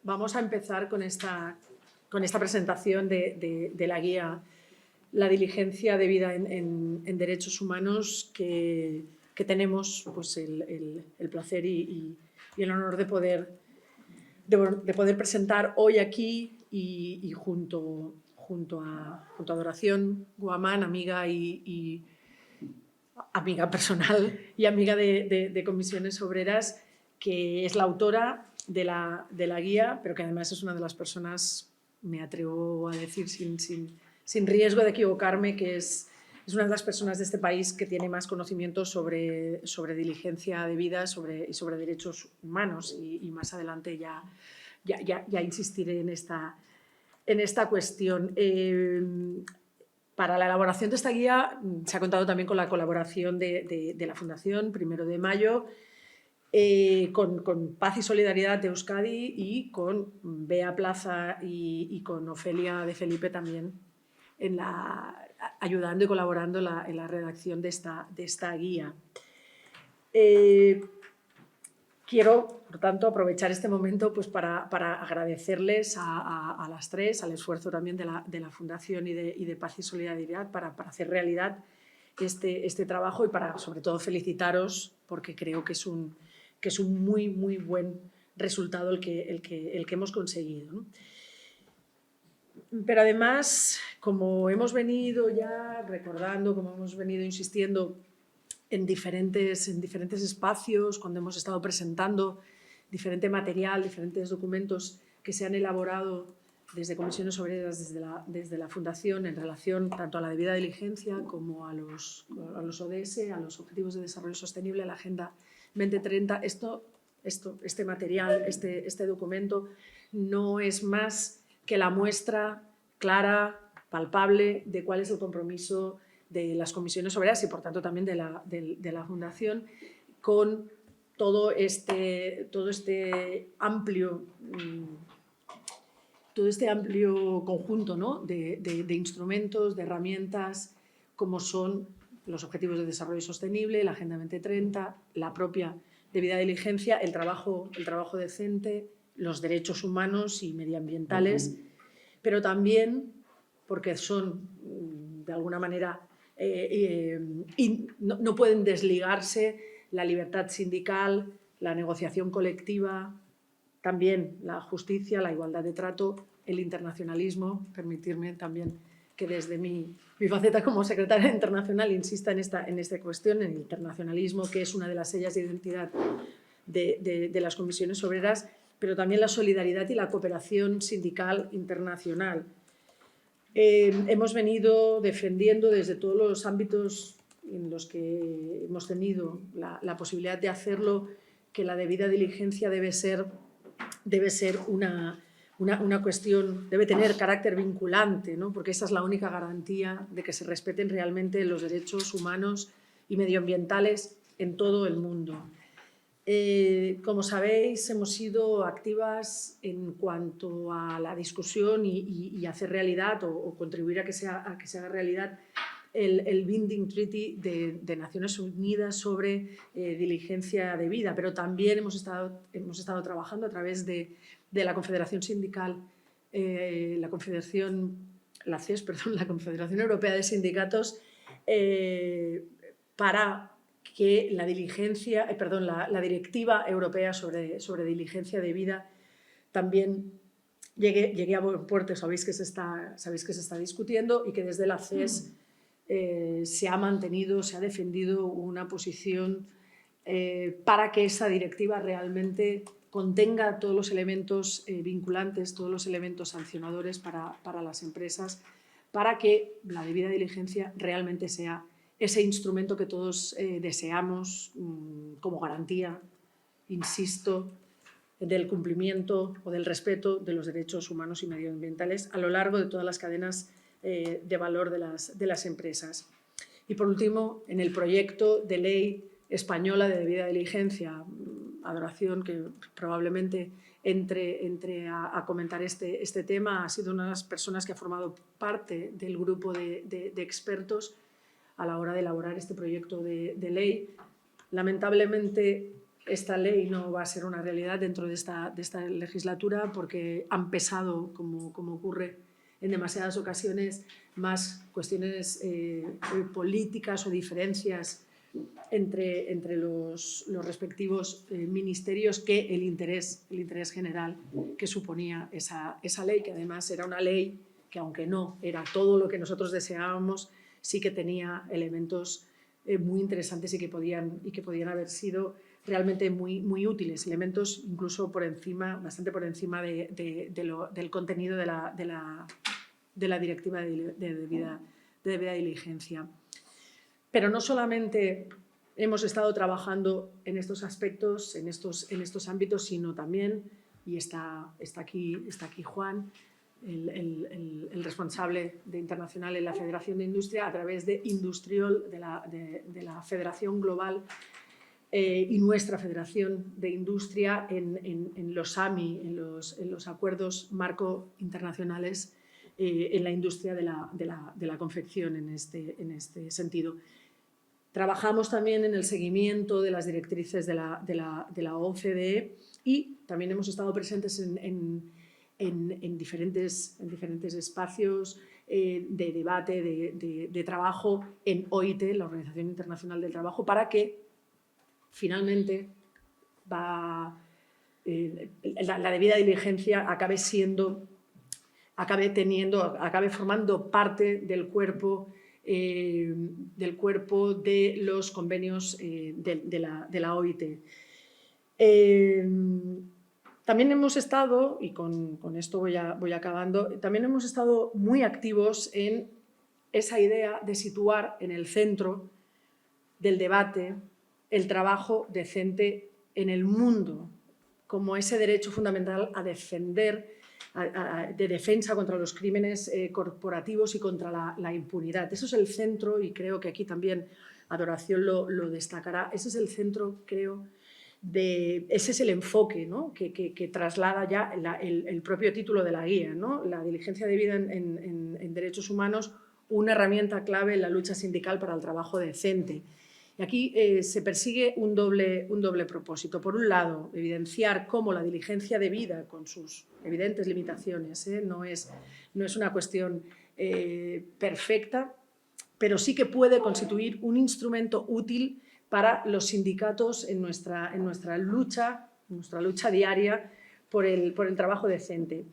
Vamos a empezar con esta presentación de la guía La diligencia debida en derechos humanos que tenemos pues, el placer y el honor de poder presentar hoy aquí y junto a Adoración Guamán, amiga y amiga personal y amiga de Comisiones Obreras, que es la autora de la guía, pero que además es una de las personas, me atrevo a decir sin riesgo de equivocarme, que es una de las personas de este país que tiene más conocimiento sobre diligencia debida y sobre derechos humanos, y más adelante ya insistiré en esta cuestión. Para la elaboración de esta guía se ha contado también con la colaboración de la Fundación 1 de Mayo, con Paz y Solidaridad de Euskadi y con Bea Plaza y con Ofelia de Felipe también ayudando y colaborando en la redacción de esta guía. Quiero, por tanto, aprovechar este momento pues, para agradecerles a las tres, al esfuerzo también de la Fundación y de Paz y Solidaridad para hacer realidad este trabajo y para, sobre todo, felicitaros porque creo que es un muy, muy buen resultado el que hemos conseguido, ¿no? Pero además, como hemos venido ya recordando, como hemos venido insistiendo en diferentes espacios, cuando hemos estado presentando diferente material, diferentes documentos que se han elaborado desde Comisiones Obreras, desde la Fundación, en relación tanto a la debida diligencia como a los ODS, a los Objetivos de Desarrollo Sostenible, a la Agenda 2030. Este material, este documento, no es más que la muestra clara, palpable, de cuál es el compromiso de las Comisiones Obreras y, por tanto, también de la Fundación con todo este amplio conjunto, ¿no?, de instrumentos, de herramientas, como son los Objetivos de Desarrollo Sostenible, la Agenda 2030, la propia debida diligencia, el trabajo decente, los derechos humanos y medioambientales, pero también porque son, de alguna manera, no pueden desligarse la libertad sindical, la negociación colectiva, también la justicia, la igualdad de trato, el internacionalismo. Permitirme también que desde mi faceta como secretaria internacional insista en esta cuestión, en el internacionalismo, que es una de las señas de identidad de las Comisiones Obreras, pero también la solidaridad y la cooperación sindical internacional. Hemos venido defendiendo desde todos los ámbitos en los que hemos tenido la posibilidad de hacerlo, que la debida diligencia debe ser una cuestión, debe tener carácter vinculante, ¿no?, porque esa es la única garantía de que se respeten realmente los derechos humanos y medioambientales en todo el mundo. Como sabéis, hemos sido activas en cuanto a la discusión y hacer realidad o contribuir a que se haga realidad el Binding Treaty de Naciones Unidas sobre diligencia debida, pero también hemos estado trabajando a través de la Confederación Sindical, la Confederación Europea de Sindicatos, para que la Directiva Europea sobre diligencia debida también llegue a buen puerto. Sabéis que se está discutiendo y que desde la CES se ha mantenido, se ha defendido una posición para que esa directiva realmente contenga todos los elementos vinculantes, todos los elementos sancionadores para las empresas, para que la debida diligencia realmente sea ese instrumento que todos deseamos como garantía, insisto, del cumplimiento o del respeto de los derechos humanos y medioambientales a lo largo de todas las cadenas de valor de las empresas. Y, por último, en el proyecto de ley española de debida diligencia, Adoración, que probablemente entre a comentar este tema, ha sido una de las personas que ha formado parte del grupo de expertos a la hora de elaborar este proyecto de ley. Lamentablemente, esta ley no va a ser una realidad dentro de esta legislatura porque han pesado, como ocurre en demasiadas ocasiones, más cuestiones políticas o diferencias entre los respectivos ministerios que el interés general que suponía esa ley, que además era una ley que, aunque no era todo lo que nosotros deseábamos, sí que tenía elementos muy interesantes y que podían haber sido realmente muy útiles, elementos incluso bastante por encima del contenido de la directiva de debida diligencia. Pero no solamente hemos estado trabajando en estos aspectos, en estos ámbitos, sino también, y está aquí Juan, el responsable internacional en la Federación de Industria, a través de Industriol, de la Federación Global, y nuestra Federación de Industria en los AMI, en los acuerdos marco internacionales en la industria de la confección en este sentido. Trabajamos también en el seguimiento de las directrices de la OCDE y también hemos estado presentes en diferentes espacios de debate, de trabajo en OIT, la Organización Internacional del Trabajo, para que finalmente la debida diligencia acabe formando parte del cuerpo de los convenios de la OIT. También hemos estado, y con esto voy acabando, también hemos estado muy activos en esa idea de situar en el centro del debate el trabajo decente en el mundo, como ese derecho fundamental a defender, de defensa contra los crímenes corporativos y contra la impunidad. Eso es el centro, y creo que aquí también Adoración lo destacará, ese es el centro, creo, ese es el enfoque, ¿no?, que traslada ya el propio título de la guía, ¿no? La diligencia debida en derechos humanos, una herramienta clave en la lucha sindical para el trabajo decente. Y aquí se persigue un doble propósito. Por un lado, evidenciar cómo la diligencia debida, con sus evidentes limitaciones, no es una cuestión perfecta, pero sí que puede constituir un instrumento útil para los sindicatos en nuestra lucha diaria por el trabajo decente.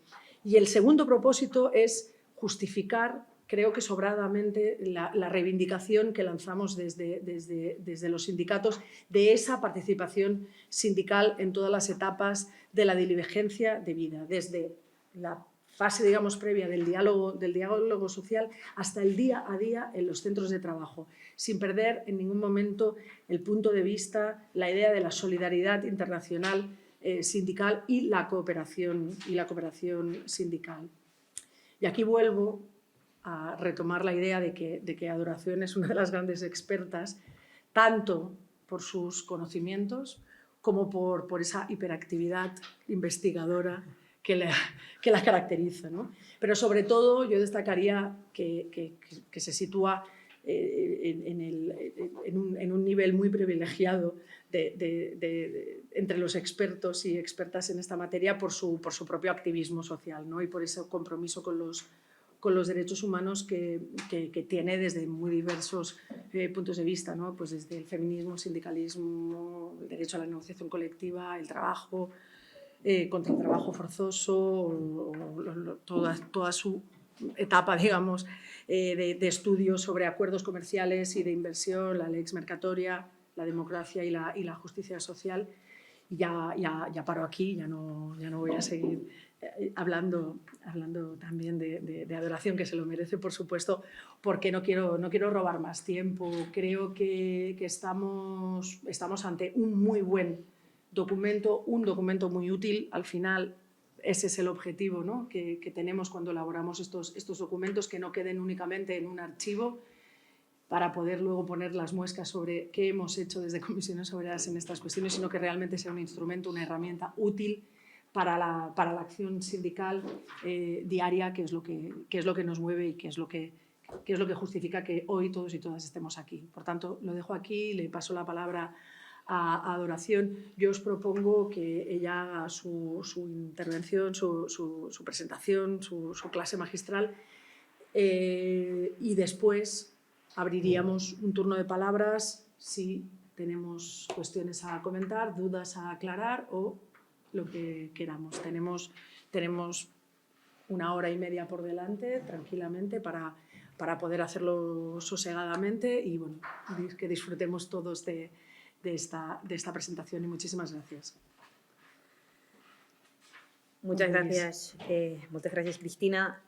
Y el segundo propósito es justificar, creo que sobradamente, la reivindicación que lanzamos desde los sindicatos de esa participación sindical en todas las etapas de la diligencia debida, desde la fase, digamos, previa del diálogo social hasta el día a día en los centros de trabajo, sin perder en ningún momento el punto de vista, la idea de la solidaridad internacional sindical y la cooperación sindical. Y aquí vuelvo a retomar la idea de que Adoración es una de las grandes expertas, tanto por sus conocimientos como por esa hiperactividad investigadora que la caracteriza, ¿no? Pero sobre todo yo destacaría que se sitúa en un nivel muy privilegiado entre los expertos y expertas en esta materia por su propio activismo social, ¿no? Y por ese compromiso con los derechos humanos que tiene desde muy diversos puntos de vista, ¿no? Pues desde el feminismo, el sindicalismo, el derecho a la negociación colectiva, el trabajo, contra el trabajo forzoso, toda su etapa, digamos, de estudios sobre acuerdos comerciales y de inversión, la lex mercatoria, la democracia y la justicia social. Y ya paro aquí, ya no voy a seguir hablando también de Adoración, que se lo merece, por supuesto, porque no quiero robar más tiempo. Creo que estamos ante un muy buen documento, un documento muy útil. Al final, ese es el objetivo, ¿no?, que tenemos cuando elaboramos estos documentos, que no queden únicamente en un archivo, para poder luego poner las muescas sobre qué hemos hecho desde Comisiones Obreras en estas cuestiones, sino que realmente sea un instrumento, una herramienta útil para la acción sindical diaria, que es lo que nos mueve y que es lo que justifica que hoy todos y todas estemos aquí. Por tanto, lo dejo aquí, le paso la palabra a Adoración, yo os propongo que ella haga su intervención, su presentación, su clase magistral, y después abriríamos un turno de palabras si tenemos cuestiones a comentar, dudas a aclarar o lo que queramos. Tenemos 1 hora y media por delante, tranquilamente, para poder hacerlo sosegadamente y bueno, que disfrutemos todos de esta presentación, y muchísimas gracias. Muchas gracias, Cristina.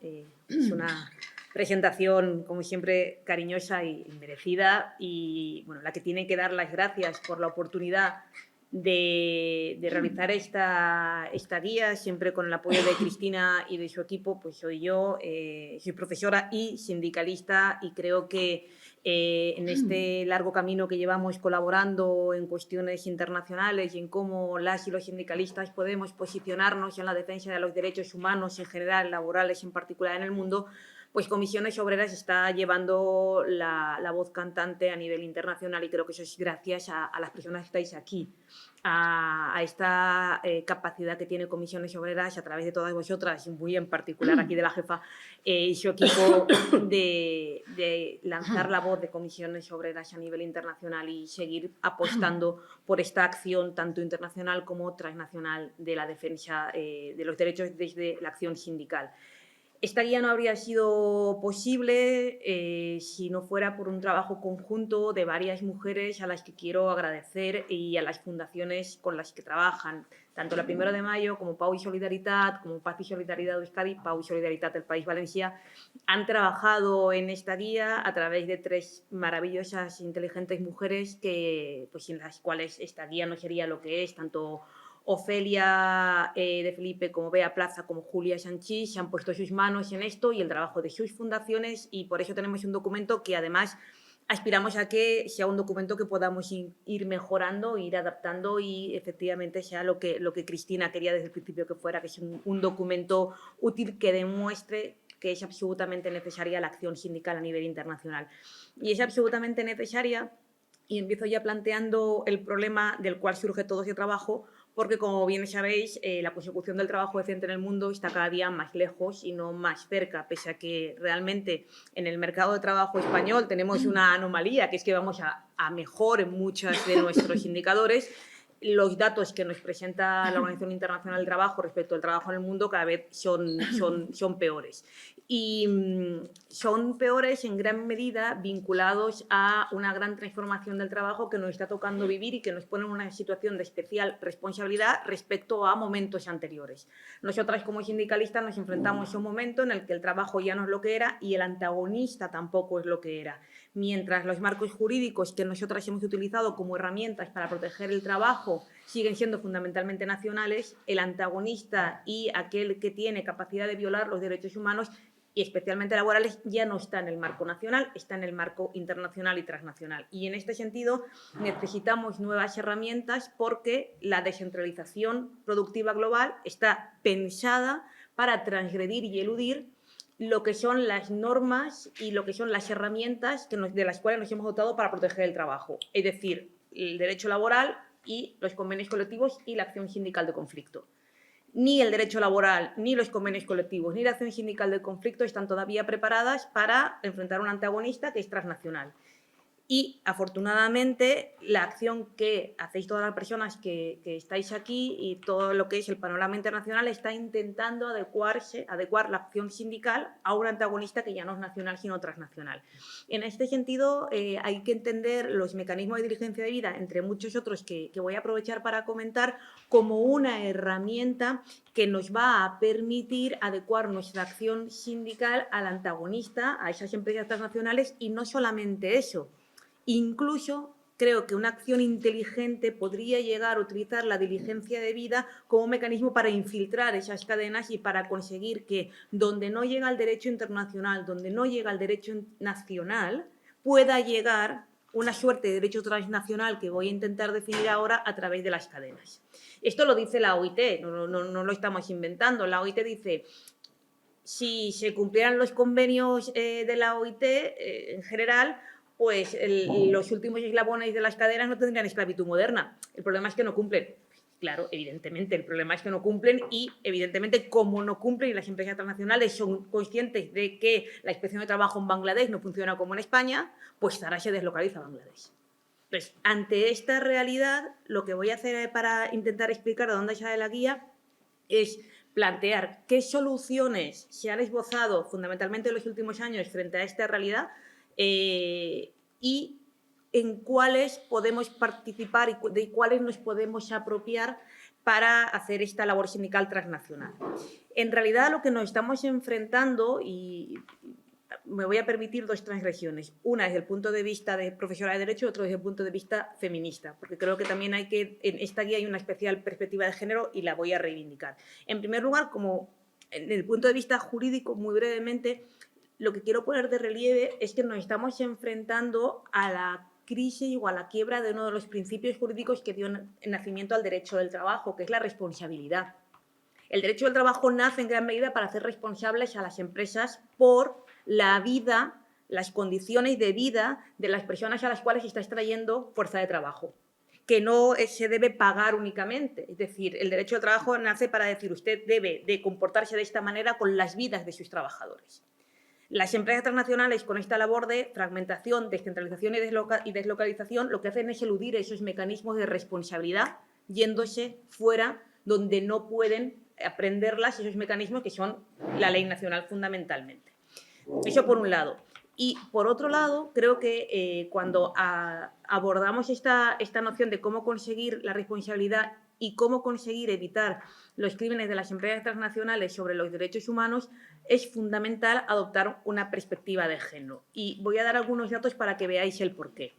Es una presentación, como siempre, cariñosa y merecida, y bueno, la que tiene que dar las gracias por la oportunidad de realizar esta guía, siempre con el apoyo de Cristina y de su equipo, pues soy yo, soy profesora y sindicalista, y creo que en este largo camino que llevamos colaborando en cuestiones internacionales y en cómo las y los sindicalistas podemos posicionarnos en la defensa de los derechos humanos en general, laborales en particular en el mundo, pues Comisiones Obreras está llevando la voz cantante a nivel internacional, y creo que eso es gracias a las personas que estáis aquí, a esta capacidad que tiene Comisiones Obreras a través de todas vosotras, y muy en particular aquí de la jefa y su equipo, de lanzar la voz de Comisiones Obreras a nivel internacional y seguir apostando por esta acción tanto internacional como transnacional de la defensa de los derechos desde la acción sindical. Esta guía no habría sido posible si no fuera por un trabajo conjunto de varias mujeres a las que quiero agradecer, y a las fundaciones con las que trabajan, tanto la 1 de Mayo como Pau y Solidaritat, como Paz y Solidaridad de Euskadi, Pau y Solidaritat del País Valencià, han trabajado en esta guía a través de 3 maravillosas, inteligentes mujeres que, pues, sin las cuales esta guía no sería lo que es. Tanto Ofelia de Felipe como Bea Plaza como Julia Sanchís se han puesto sus manos en esto y el trabajo de sus fundaciones, y por eso tenemos un documento que además aspiramos a que sea un documento que podamos ir mejorando, ir adaptando, y efectivamente sea lo que Cristina quería desde el principio que fuera, que es un documento útil que demuestre que es absolutamente necesaria la acción sindical a nivel internacional. Y es absolutamente necesaria, y empiezo ya planteando el problema del cual surge todo ese trabajo, porque, como bien sabéis, la consecución del trabajo decente en el mundo está cada día más lejos y no más cerca, pese a que realmente en el mercado de trabajo español tenemos una anomalía, que es que vamos a mejor en muchos de nuestros indicadores. Los datos que nos presenta la Organización Internacional del Trabajo respecto al trabajo en el mundo cada vez son peores. Y son peores en gran medida vinculados a una gran transformación del trabajo que nos está tocando vivir y que nos pone en una situación de especial responsabilidad respecto a momentos anteriores. Nosotras, como sindicalistas, nos enfrentamos a un momento en el que el trabajo ya no es lo que era y el antagonista tampoco es lo que era. Mientras los marcos jurídicos que nosotras hemos utilizado como herramientas para proteger el trabajo siguen siendo fundamentalmente nacionales, el antagonista y aquel que tiene capacidad de violar los derechos humanos, y especialmente laborales, ya no está en el marco nacional, está en el marco internacional y transnacional. Y en este sentido necesitamos nuevas herramientas, porque la descentralización productiva global está pensada para transgredir y eludir lo que son las normas y lo que son las herramientas de las cuales nos hemos dotado para proteger el trabajo, es decir, el derecho laboral y los convenios colectivos y la acción sindical de conflicto. Ni el derecho laboral, ni los convenios colectivos, ni la acción sindical de conflicto están todavía preparadas para enfrentar a un antagonista que es transnacional. Y, afortunadamente, la acción que hacéis todas las personas que estáis aquí y todo lo que es el panorama internacional está intentando adecuar la acción sindical a un antagonista que ya no es nacional, sino transnacional. En este sentido, hay que entender los mecanismos de diligencia de vida, entre muchos otros que voy a aprovechar para comentar, como una herramienta que nos va a permitir adecuar nuestra acción sindical al antagonista, a esas empresas transnacionales, y no solamente eso. Incluso creo que una acción inteligente podría llegar a utilizar la diligencia de vida como un mecanismo para infiltrar esas cadenas y para conseguir que, donde no llega el derecho internacional, donde no llega el derecho nacional, pueda llegar una suerte de derecho transnacional que voy a intentar definir ahora a través de las cadenas. Esto lo dice la OIT, no lo estamos inventando. La OIT dice: si se cumplieran los convenios de la OIT en general, pues los últimos eslabones de las cadenas no tendrían esclavitud moderna. El problema es que no cumplen. Claro, evidentemente, el problema es que no cumplen y, evidentemente, como no cumplen y las empresas transnacionales son conscientes de que la inspección de trabajo en Bangladesh no funciona como en España, pues Zara se deslocaliza a Bangladesh. Entonces, ante esta realidad, lo que voy a hacer para intentar explicar de dónde sale la guía es plantear qué soluciones se han esbozado fundamentalmente en los últimos años frente a esta realidad y en cuáles podemos participar y de cuáles nos podemos apropiar para hacer esta labor sindical transnacional. En realidad, lo que nos estamos enfrentando, y me voy a permitir dos transgresiones. Una desde el punto de vista de profesora de Derecho y otro desde el punto de vista feminista, porque creo que también hay que, en esta guía hay una especial perspectiva de género y la voy a reivindicar. En primer lugar, como en el punto de vista jurídico, muy brevemente, lo que quiero poner de relieve es que nos estamos enfrentando a la crisis o a la quiebra de uno de los principios jurídicos que dio nacimiento al derecho del trabajo, que es la responsabilidad. El derecho del trabajo nace en gran medida para hacer responsables a las empresas por la vida, las condiciones de vida de las personas a las cuales se está extrayendo fuerza de trabajo, que no se debe pagar únicamente. Es decir, el derecho del trabajo nace para decir usted debe de comportarse de esta manera con las vidas de sus trabajadores. Las empresas transnacionales, con esta labor de fragmentación, descentralización y deslocalización, lo que hacen es eludir esos mecanismos de responsabilidad, yéndose fuera donde no pueden aprenderlas, esos mecanismos que son la ley nacional fundamentalmente. Eso por un lado. Y por otro lado, creo que cuando abordamos esta noción de cómo conseguir la responsabilidad y cómo conseguir evitar los crímenes de las empresas transnacionales sobre los derechos humanos, es fundamental adoptar una perspectiva de género. Y voy a dar algunos datos para que veáis el porqué.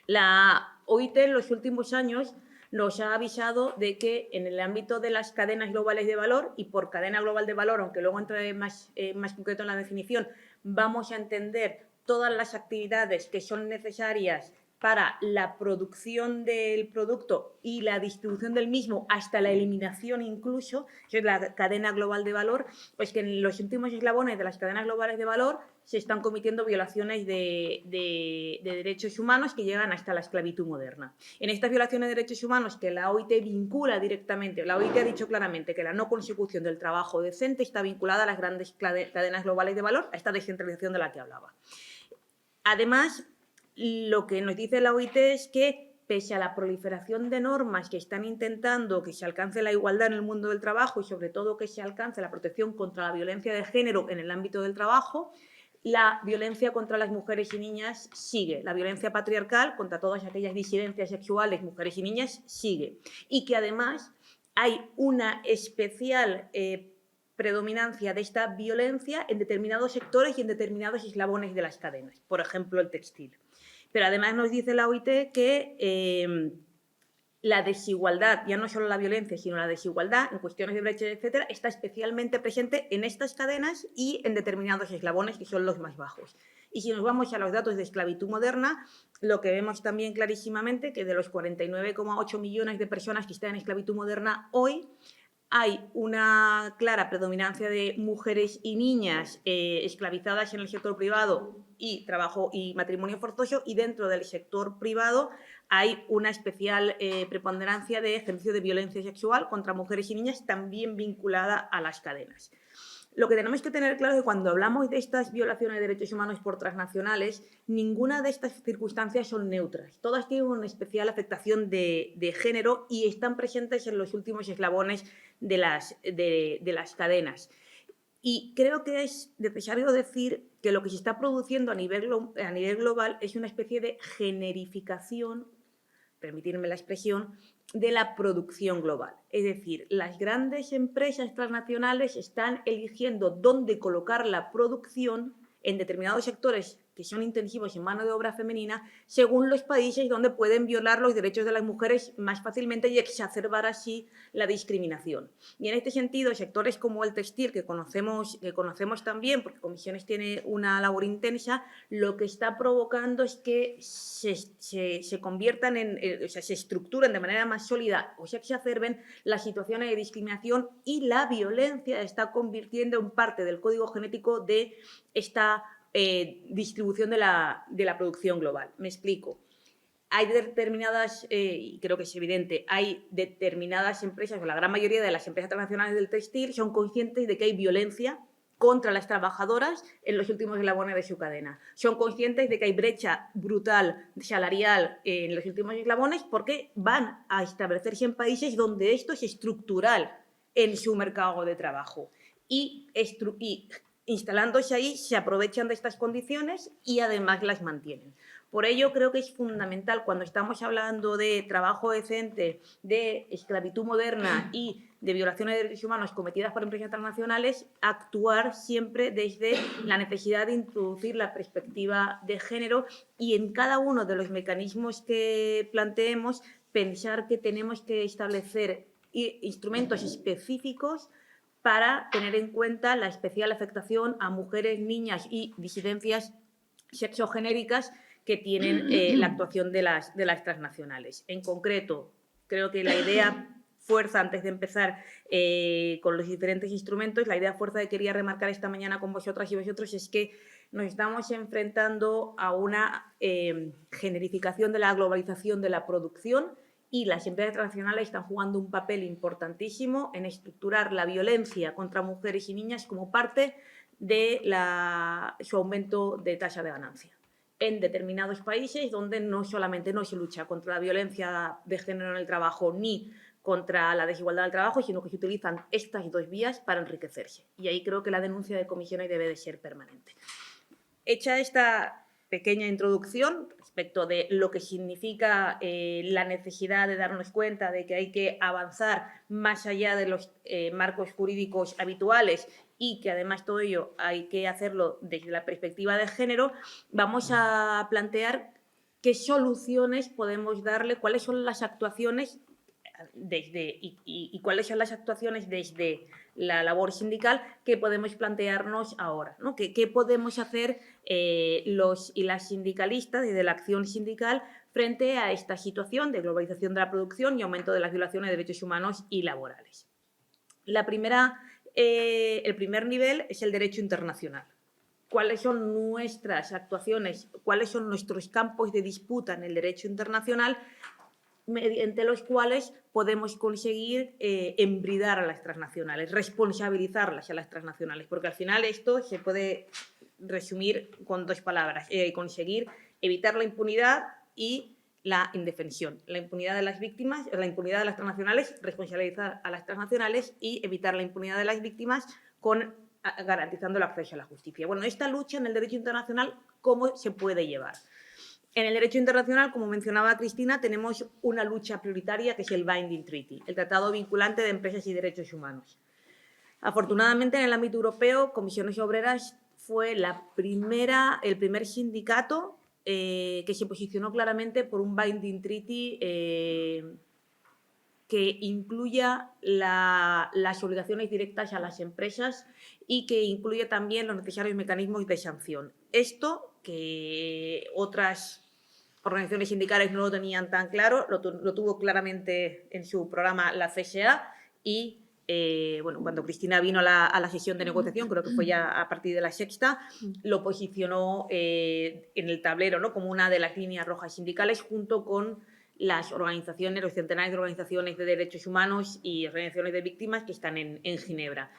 La OIT en los últimos años nos ha avisado de que en el ámbito de las cadenas globales de valor, y por cadena global de valor, aunque luego entraré más concreto en la definición, vamos a entender todas las actividades que son necesarias para la producción del producto y la distribución del mismo, hasta la eliminación incluso, que es la cadena global de valor, pues que en los últimos eslabones de las cadenas globales de valor se están cometiendo violaciones de derechos humanos que llegan hasta la esclavitud moderna. En estas violaciones de derechos humanos que la OIT vincula directamente, la OIT ha dicho claramente que la no consecución del trabajo decente está vinculada a las grandes cadenas globales de valor, a esta descentralización de la que hablaba. Además, lo que nos dice la OIT es que, pese a la proliferación de normas que están intentando que se alcance la igualdad en el mundo del trabajo y sobre todo que se alcance la protección contra la violencia de género en el ámbito del trabajo, la violencia contra las mujeres y niñas sigue. La violencia patriarcal contra todas aquellas disidencias sexuales, mujeres y niñas, sigue. Y que además hay una especial predominancia de esta violencia en determinados sectores y en determinados eslabones de las cadenas, por ejemplo, el textil. Pero además nos dice la OIT que la desigualdad, ya no solo la violencia, sino la desigualdad en cuestiones de brecha, etcétera, está especialmente presente en estas cadenas y en determinados eslabones que son los más bajos. Y si nos vamos a los datos de esclavitud moderna, lo que vemos también clarísimamente que de los 49,8 millones de personas que están en esclavitud moderna hoy, hay una clara predominancia de mujeres y niñas esclavizadas en el sector privado y trabajo y matrimonio forzoso, y dentro del sector privado hay una especial preponderancia de ejercicio de violencia sexual contra mujeres y niñas también vinculada a las cadenas. Lo que tenemos que tener claro es que cuando hablamos de estas violaciones de derechos humanos por transnacionales, ninguna de estas circunstancias son neutras. Todas tienen una especial afectación de género y están presentes en los últimos eslabones de las cadenas. Y creo que es necesario decir que lo que se está produciendo a nivel global es una especie de generificación, permitirme la expresión, de la producción global. Es decir, las grandes empresas transnacionales están eligiendo dónde colocar la producción en determinados sectores que son intensivos en mano de obra femenina, según los países donde pueden violar los derechos de las mujeres más fácilmente y exacerbar así la discriminación. Y en este sentido, sectores como el textil, que conocemos también, porque Comisiones tiene una labor intensa, lo que está provocando es que se conviertan o sea, se estructuren de manera más sólida o se exacerben las situaciones de discriminación, y la violencia está convirtiendo en parte del código genético de esta distribución de la producción global. Me explico. Hay determinadas, y creo que es evidente, hay determinadas empresas, o la gran mayoría de las empresas transnacionales del textil son conscientes de que hay violencia contra las trabajadoras en los últimos eslabones de su cadena. Son conscientes de que hay brecha brutal salarial en los últimos eslabones porque van a establecerse en países donde esto es estructural en su mercado de trabajo. Y instalándose ahí se aprovechan de estas condiciones y además las mantienen. Por ello creo que es fundamental cuando estamos hablando de trabajo decente, de esclavitud moderna y de violaciones de derechos humanos cometidas por empresas transnacionales, actuar siempre desde la necesidad de introducir la perspectiva de género y en cada uno de los mecanismos que planteemos pensar que tenemos que establecer instrumentos específicos para tener en cuenta la especial afectación a mujeres, niñas y disidencias sexogenéricas que tienen la actuación de las transnacionales. En concreto, creo que la idea fuerza, antes de empezar con los diferentes instrumentos, la idea fuerza que quería remarcar esta mañana con vosotras y vosotros es que nos estamos enfrentando a una generificación de la globalización de la producción y las empresas transnacionales están jugando un papel importantísimo en estructurar la violencia contra mujeres y niñas como parte de su aumento de tasa de ganancia en determinados países donde no solamente no se lucha contra la violencia de género en el trabajo ni contra la desigualdad del trabajo, sino que se utilizan estas dos vías para enriquecerse. Y ahí creo que la denuncia de comisiones debe de ser permanente. Hecha esta pequeña introducción respecto de lo que significa la necesidad de darnos cuenta de que hay que avanzar más allá de los marcos jurídicos habituales y que además todo ello hay que hacerlo desde la perspectiva de género, vamos a plantear qué soluciones podemos darle, cuáles son las actuaciones y cuáles son las actuaciones desde la labor sindical que podemos plantearnos ahora, ¿no? ¿Qué podemos hacer los y las sindicalistas desde la acción sindical frente a esta situación de globalización de la producción y aumento de las violaciones de derechos humanos y laborales? El primer nivel es el derecho internacional. ¿Cuáles son nuestras actuaciones? ¿Cuáles son nuestros campos de disputa en el derecho internacional mediante los cuales podemos conseguir embridar a las transnacionales, responsabilizarlas a las transnacionales? Porque al final esto se puede resumir con dos palabras: conseguir evitar la impunidad y la indefensión. La impunidad de las víctimas, la impunidad de las transnacionales, responsabilizar a las transnacionales y evitar la impunidad de las víctimas garantizando el acceso a la justicia. Bueno, esta lucha en el derecho internacional, ¿cómo se puede llevar? En el derecho internacional, como mencionaba Cristina, tenemos una lucha prioritaria que es el Binding Treaty, el Tratado Vinculante de Empresas y Derechos Humanos. Afortunadamente, en el ámbito europeo, Comisiones Obreras fue el primer sindicato que se posicionó claramente por un Binding Treaty que incluya las obligaciones directas a las empresas y que incluya también los necesarios mecanismos de sanción. Esto, que otras organizaciones sindicales no lo tenían tan claro, lo tuvo claramente en su programa la CSA y cuando Cristina vino a la sesión de negociación, creo que fue ya a partir de la sexta, lo posicionó en el tablero, ¿no?, como una de las líneas rojas sindicales junto con las organizaciones, los centenares de organizaciones de derechos humanos y organizaciones de víctimas que están en Ginebra.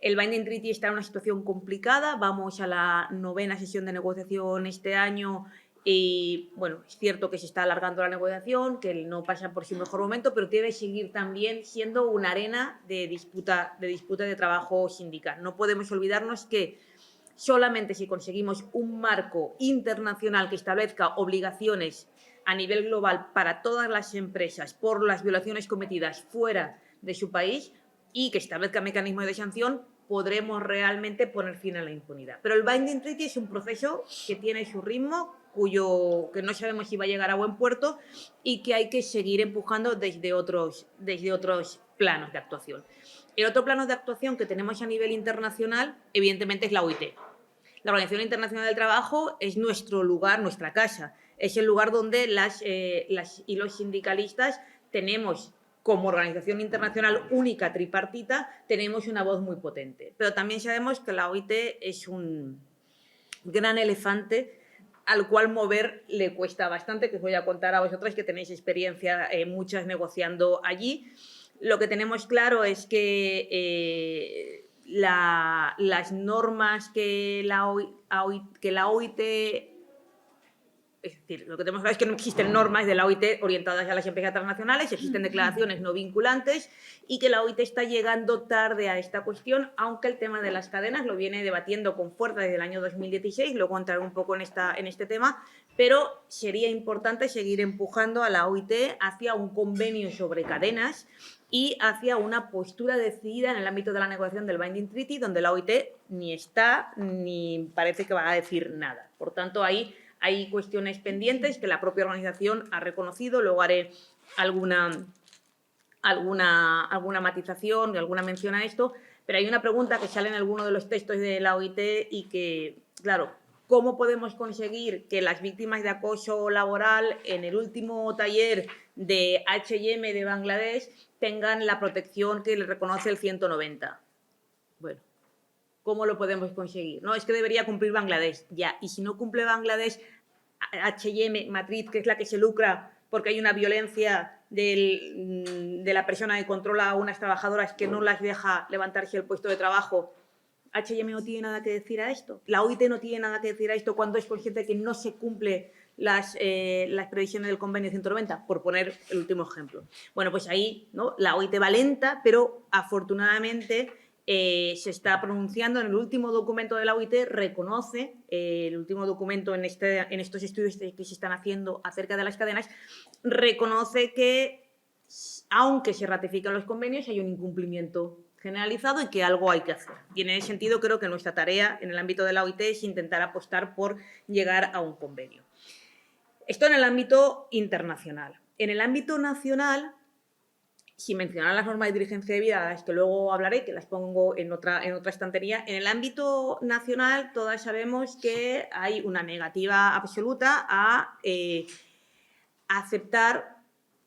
El Binding Treaty está en una situación complicada, vamos a la 9ª sesión de negociación este año y, bueno, es cierto que se está alargando la negociación, que no pasa por su mejor momento, pero debe seguir también siendo una arena de disputa de trabajo sindical. No podemos olvidarnos que solamente si conseguimos un marco internacional que establezca obligaciones a nivel global para todas las empresas por las violaciones cometidas fuera de su país y que establezca mecanismos de sanción, podremos realmente poner fin a la impunidad. Pero el Binding Treaty es un proceso que tiene su ritmo, que no sabemos si va a llegar a buen puerto y que hay que seguir empujando desde otros planos de actuación. El otro plano de actuación que tenemos a nivel internacional, evidentemente, es la OIT. La Organización Internacional del Trabajo es nuestro lugar, nuestra casa. Es el lugar donde las y los sindicalistas tenemos, como organización internacional única tripartita, tenemos una voz muy potente. Pero también sabemos que la OIT es un gran elefante al cual mover le cuesta bastante, que os voy a contar a vosotras que tenéis experiencia muchas negociando allí. Lo que tenemos claro es que las normas que la OIT, es decir, lo que tenemos claro es que no existen normas de la OIT orientadas a las empresas transnacionales, existen declaraciones no vinculantes y que la OIT está llegando tarde a esta cuestión, aunque el tema de las cadenas lo viene debatiendo con fuerza desde el año 2016, luego entraré un poco en este tema, pero sería importante seguir empujando a la OIT hacia un convenio sobre cadenas y hacia una postura decidida en el ámbito de la negociación del Binding Treaty, donde la OIT ni está ni parece que va a decir nada. Por tanto, ahí hay cuestiones pendientes que la propia organización ha reconocido, luego haré alguna matización y alguna mención a esto, pero hay una pregunta que sale en alguno de los textos de la OIT y que, claro, ¿cómo podemos conseguir que las víctimas de acoso laboral en el último taller de H&M de Bangladesh tengan la protección que les reconoce el 190? Bueno, ¿cómo lo podemos conseguir? No, es que debería cumplir Bangladesh, ya. Y si no cumple Bangladesh, H&M, Madrid, que es la que se lucra porque hay una violencia de la persona que controla a unas trabajadoras que no las deja levantarse del puesto de trabajo, H&M no tiene nada que decir a esto. La OIT no tiene nada que decir a esto cuando es consciente de que no se cumple las previsiones del convenio 190, por poner el último ejemplo. Bueno, pues ahí, ¿no?, la OIT va lenta, pero afortunadamente se está pronunciando. En el último documento de la OIT reconoce, el último documento en estos estudios que se están haciendo acerca de las cadenas, reconoce que aunque se ratifican los convenios hay un incumplimiento generalizado y que algo hay que hacer. Y en ese sentido creo que nuestra tarea en el ámbito de la OIT es intentar apostar por llegar a un convenio. Esto en el ámbito internacional. En el ámbito nacional, sin mencionar las normas de diligencia de vida, que luego hablaré, que las pongo en otra estantería, en el ámbito nacional todas sabemos que hay una negativa absoluta a aceptar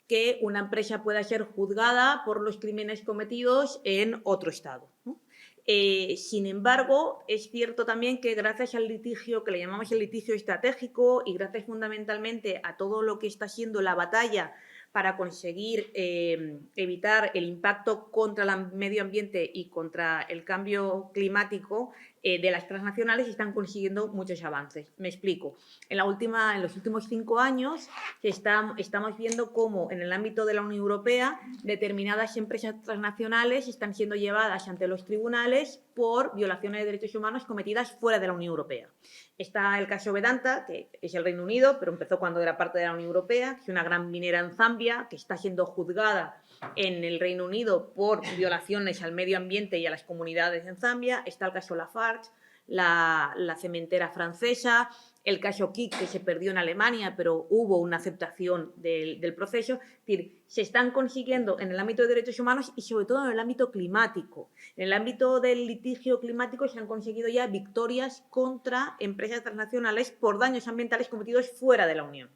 que una empresa pueda ser juzgada por los crímenes cometidos en otro estado, ¿no? Sin embargo, es cierto también que gracias al litigio, que le llamamos el litigio estratégico, y gracias fundamentalmente a todo lo que está siendo la batalla para conseguir evitar el impacto contra el medio ambiente y contra el cambio climático de las transnacionales, están consiguiendo muchos avances. Me explico. En los últimos 5 años estamos viendo cómo en el ámbito de la Unión Europea determinadas empresas transnacionales están siendo llevadas ante los tribunales por violaciones de derechos humanos cometidas fuera de la Unión Europea. Está el caso Vedanta, que es el Reino Unido, pero empezó cuando era parte de la Unión Europea, que es una gran minera en Zambia, que está siendo juzgada en el Reino Unido por violaciones al medio ambiente y a las comunidades en Zambia. Está el caso Lafarge, la cementera francesa, el caso Kik, que se perdió en Alemania, pero hubo una aceptación del proceso. Es decir, se están consiguiendo en el ámbito de derechos humanos y sobre todo en el ámbito climático. En el ámbito del litigio climático se han conseguido ya victorias contra empresas transnacionales por daños ambientales cometidos fuera de la Unión.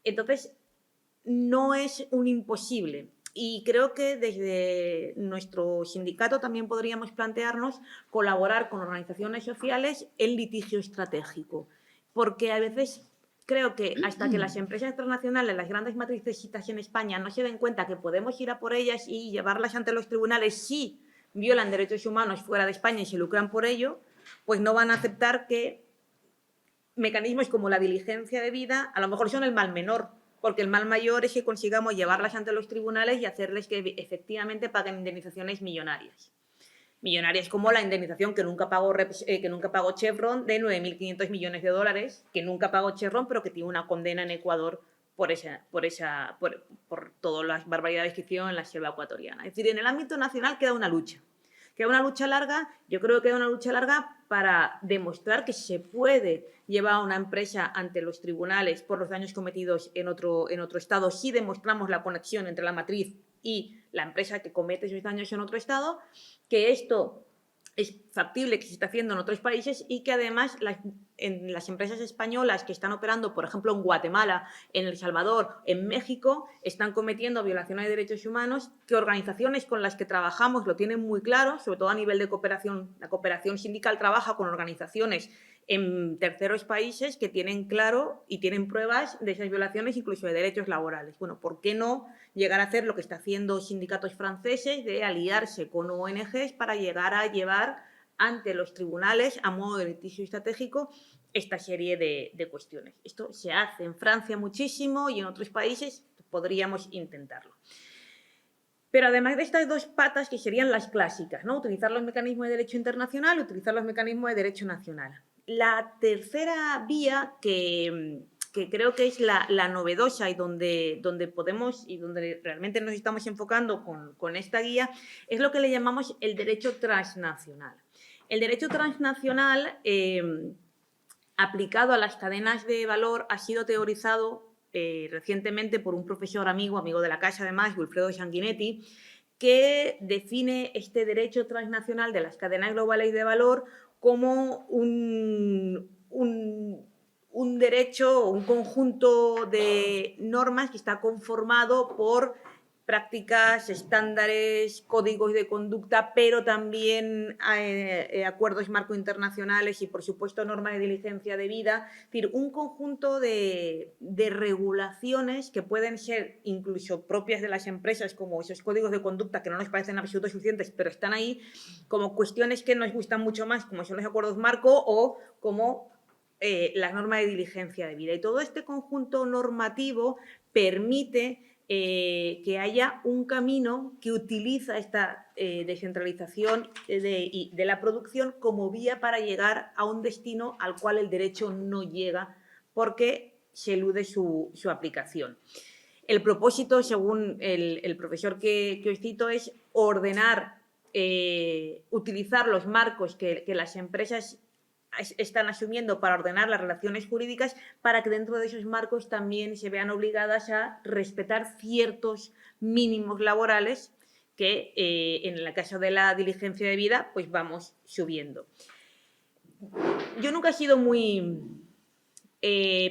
Entonces, no es un imposible. Y creo que desde nuestro sindicato también podríamos plantearnos colaborar con organizaciones sociales en litigio estratégico. Porque a veces creo que hasta que las empresas transnacionales, las grandes matrices en España, no se den cuenta que podemos ir a por ellas y llevarlas ante los tribunales si violan derechos humanos fuera de España y se lucran por ello, pues no van a aceptar que mecanismos como la diligencia de vida a lo mejor son el mal menor, porque el mal mayor es que consigamos llevarlas ante los tribunales y hacerles que efectivamente paguen indemnizaciones millonarias. Millonarias como la indemnización que nunca pagó Chevron de 9.500 millones de dólares, que nunca pagó Chevron, pero que tiene una condena en Ecuador por todas las barbaridades que hicieron en la selva ecuatoriana. Es decir, en el ámbito nacional queda una lucha. Queda una lucha larga, yo creo que queda una lucha larga para demostrar que se puede llevar a una empresa ante los tribunales por los daños cometidos en otro estado si demostramos la conexión entre la matriz y la empresa que comete esos daños en otro estado, que esto es factible, que se está haciendo en otros países y que además las en las empresas españolas que están operando, por ejemplo, en Guatemala, en El Salvador, en México, están cometiendo violaciones de derechos humanos, que organizaciones con las que trabajamos lo tienen muy claro, sobre todo a nivel de cooperación. La cooperación sindical trabaja con organizaciones en terceros países que tienen claro y tienen pruebas de esas violaciones, incluso de derechos laborales. Bueno, ¿por qué no llegar a hacer lo que está haciendo sindicatos franceses de aliarse con ONGs para llegar a llevar ante los tribunales, a modo de litigio estratégico, esta serie de cuestiones? Esto se hace en Francia muchísimo y en otros países podríamos intentarlo. Pero además de estas dos patas, que serían las clásicas, ¿no? Utilizar los mecanismos de derecho internacional, utilizar los mecanismos de derecho nacional. La tercera vía, que creo que es la novedosa y donde podemos y donde realmente nos estamos enfocando con esta guía, es lo que le llamamos el derecho transnacional. El derecho transnacional, aplicado a las cadenas de valor, ha sido teorizado recientemente por un profesor amigo de la casa además, Wilfredo Sanguinetti, que define este derecho transnacional de las cadenas globales de valor como un derecho o un conjunto de normas que está conformado por prácticas, estándares, códigos de conducta, pero también acuerdos marco internacionales y, por supuesto, normas de diligencia debida. Es decir, un conjunto de regulaciones que pueden ser incluso propias de las empresas, como esos códigos de conducta que no nos parecen absolutamente suficientes, pero están ahí, como cuestiones que nos gustan mucho más, como son los acuerdos marco o como las normas de diligencia debida. Y todo este conjunto normativo permite que haya un camino que utiliza esta descentralización de la producción como vía para llegar a un destino al cual el derecho no llega porque se elude su aplicación. El propósito, según el profesor que os cito, es ordenar, utilizar los marcos que las empresas están asumiendo para ordenar las relaciones jurídicas, para que dentro de esos marcos también se vean obligadas a respetar ciertos mínimos laborales que en el caso de la diligencia debida pues vamos subiendo. Yo nunca he sido muy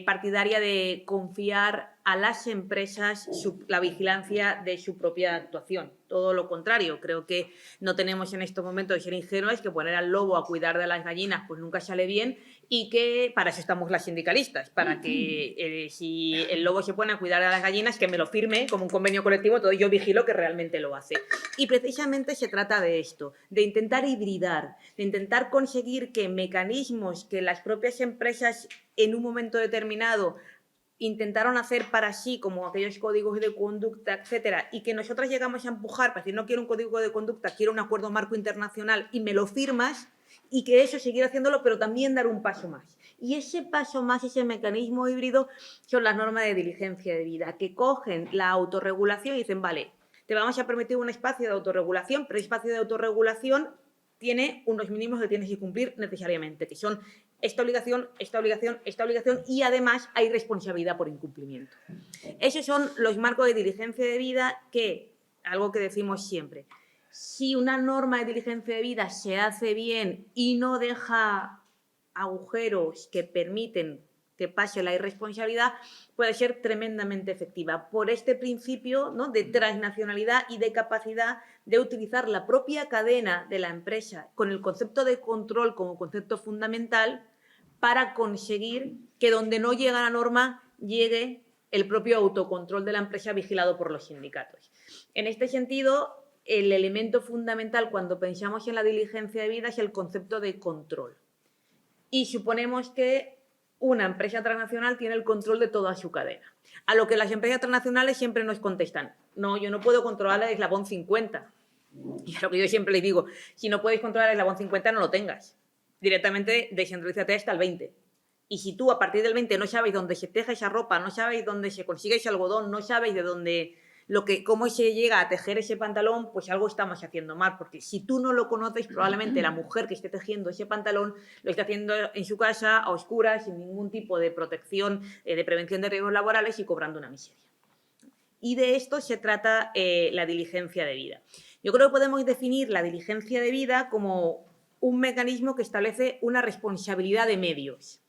partidaria de confiar a las empresas la vigilancia de su propia actuación. Todo lo contrario, creo que no tenemos en estos momentos de ser ingenuos, que poner al lobo a cuidar de las gallinas pues nunca sale bien, y que para eso estamos las sindicalistas, para que si el lobo se pone a cuidar de las gallinas, que me lo firme como un convenio colectivo, entonces yo vigilo que realmente lo hace. Y precisamente se trata de esto, de intentar hibridar, de intentar conseguir que mecanismos que las propias empresas en un momento determinado intentaron hacer para sí, como aquellos códigos de conducta, etcétera, y que nosotras llegamos a empujar para decir, no quiero un código de conducta, quiero un acuerdo marco internacional y me lo firmas, y que eso seguir haciéndolo, pero también dar un paso más. Y ese paso más, ese mecanismo híbrido, son las normas de diligencia debida, que cogen la autorregulación y dicen, vale, te vamos a permitir un espacio de autorregulación, pero el espacio de autorregulación tiene unos mínimos que tienes que cumplir necesariamente, que son esta obligación, esta obligación, esta obligación, y además hay responsabilidad por incumplimiento. Esos son los marcos de diligencia debida que, algo que decimos siempre, si una norma de diligencia debida se hace bien y no deja agujeros que permiten que pase la irresponsabilidad, puede ser tremendamente efectiva por este principio, ¿no?, de transnacionalidad y de capacidad de utilizar la propia cadena de la empresa con el concepto de control como concepto fundamental para conseguir que donde no llega la norma llegue el propio autocontrol de la empresa vigilado por los sindicatos. En este sentido, el elemento fundamental cuando pensamos en la diligencia debida es el concepto de control. Y suponemos que una empresa transnacional tiene el control de toda su cadena. A lo que las empresas transnacionales siempre nos contestan, no, yo no puedo controlar el eslabón 50. Y a lo que yo siempre les digo, si no puedes controlar el eslabón 50, no lo tengas. Directamente descentralízate hasta el 20. Y si tú a partir del 20 no sabes dónde se teja esa ropa, no sabes dónde se consigue ese algodón, no sabes de dónde cómo se llega a tejer ese pantalón, pues algo estamos haciendo mal, porque si tú no lo conoces, probablemente la mujer que esté tejiendo ese pantalón lo esté haciendo en su casa, a oscuras, sin ningún tipo de protección, de prevención de riesgos laborales y cobrando una miseria. Y de esto se trata la diligencia debida. Yo creo que podemos definir la diligencia debida como un mecanismo que establece una responsabilidad de medios.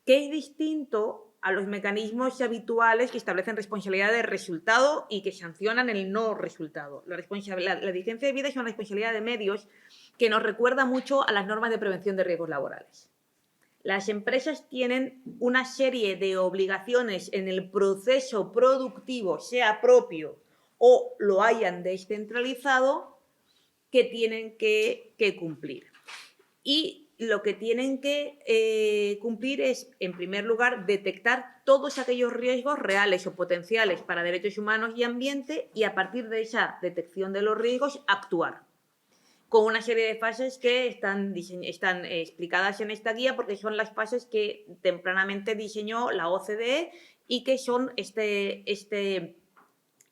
que es distinto a los mecanismos habituales que establecen responsabilidad de resultado y que sancionan el no resultado. La diligencia de vida es una responsabilidad de medios que nos recuerda mucho a las normas de prevención de riesgos laborales. Las empresas tienen una serie de obligaciones en el proceso productivo, sea propio o lo hayan descentralizado, que tienen que cumplir. Y lo que tienen que cumplir es, en primer lugar, detectar todos aquellos riesgos reales o potenciales para derechos humanos y ambiente y, a partir de esa detección de los riesgos, actuar con una serie de fases que están explicadas en esta guía, porque son las fases que tempranamente diseñó la OCDE y que son este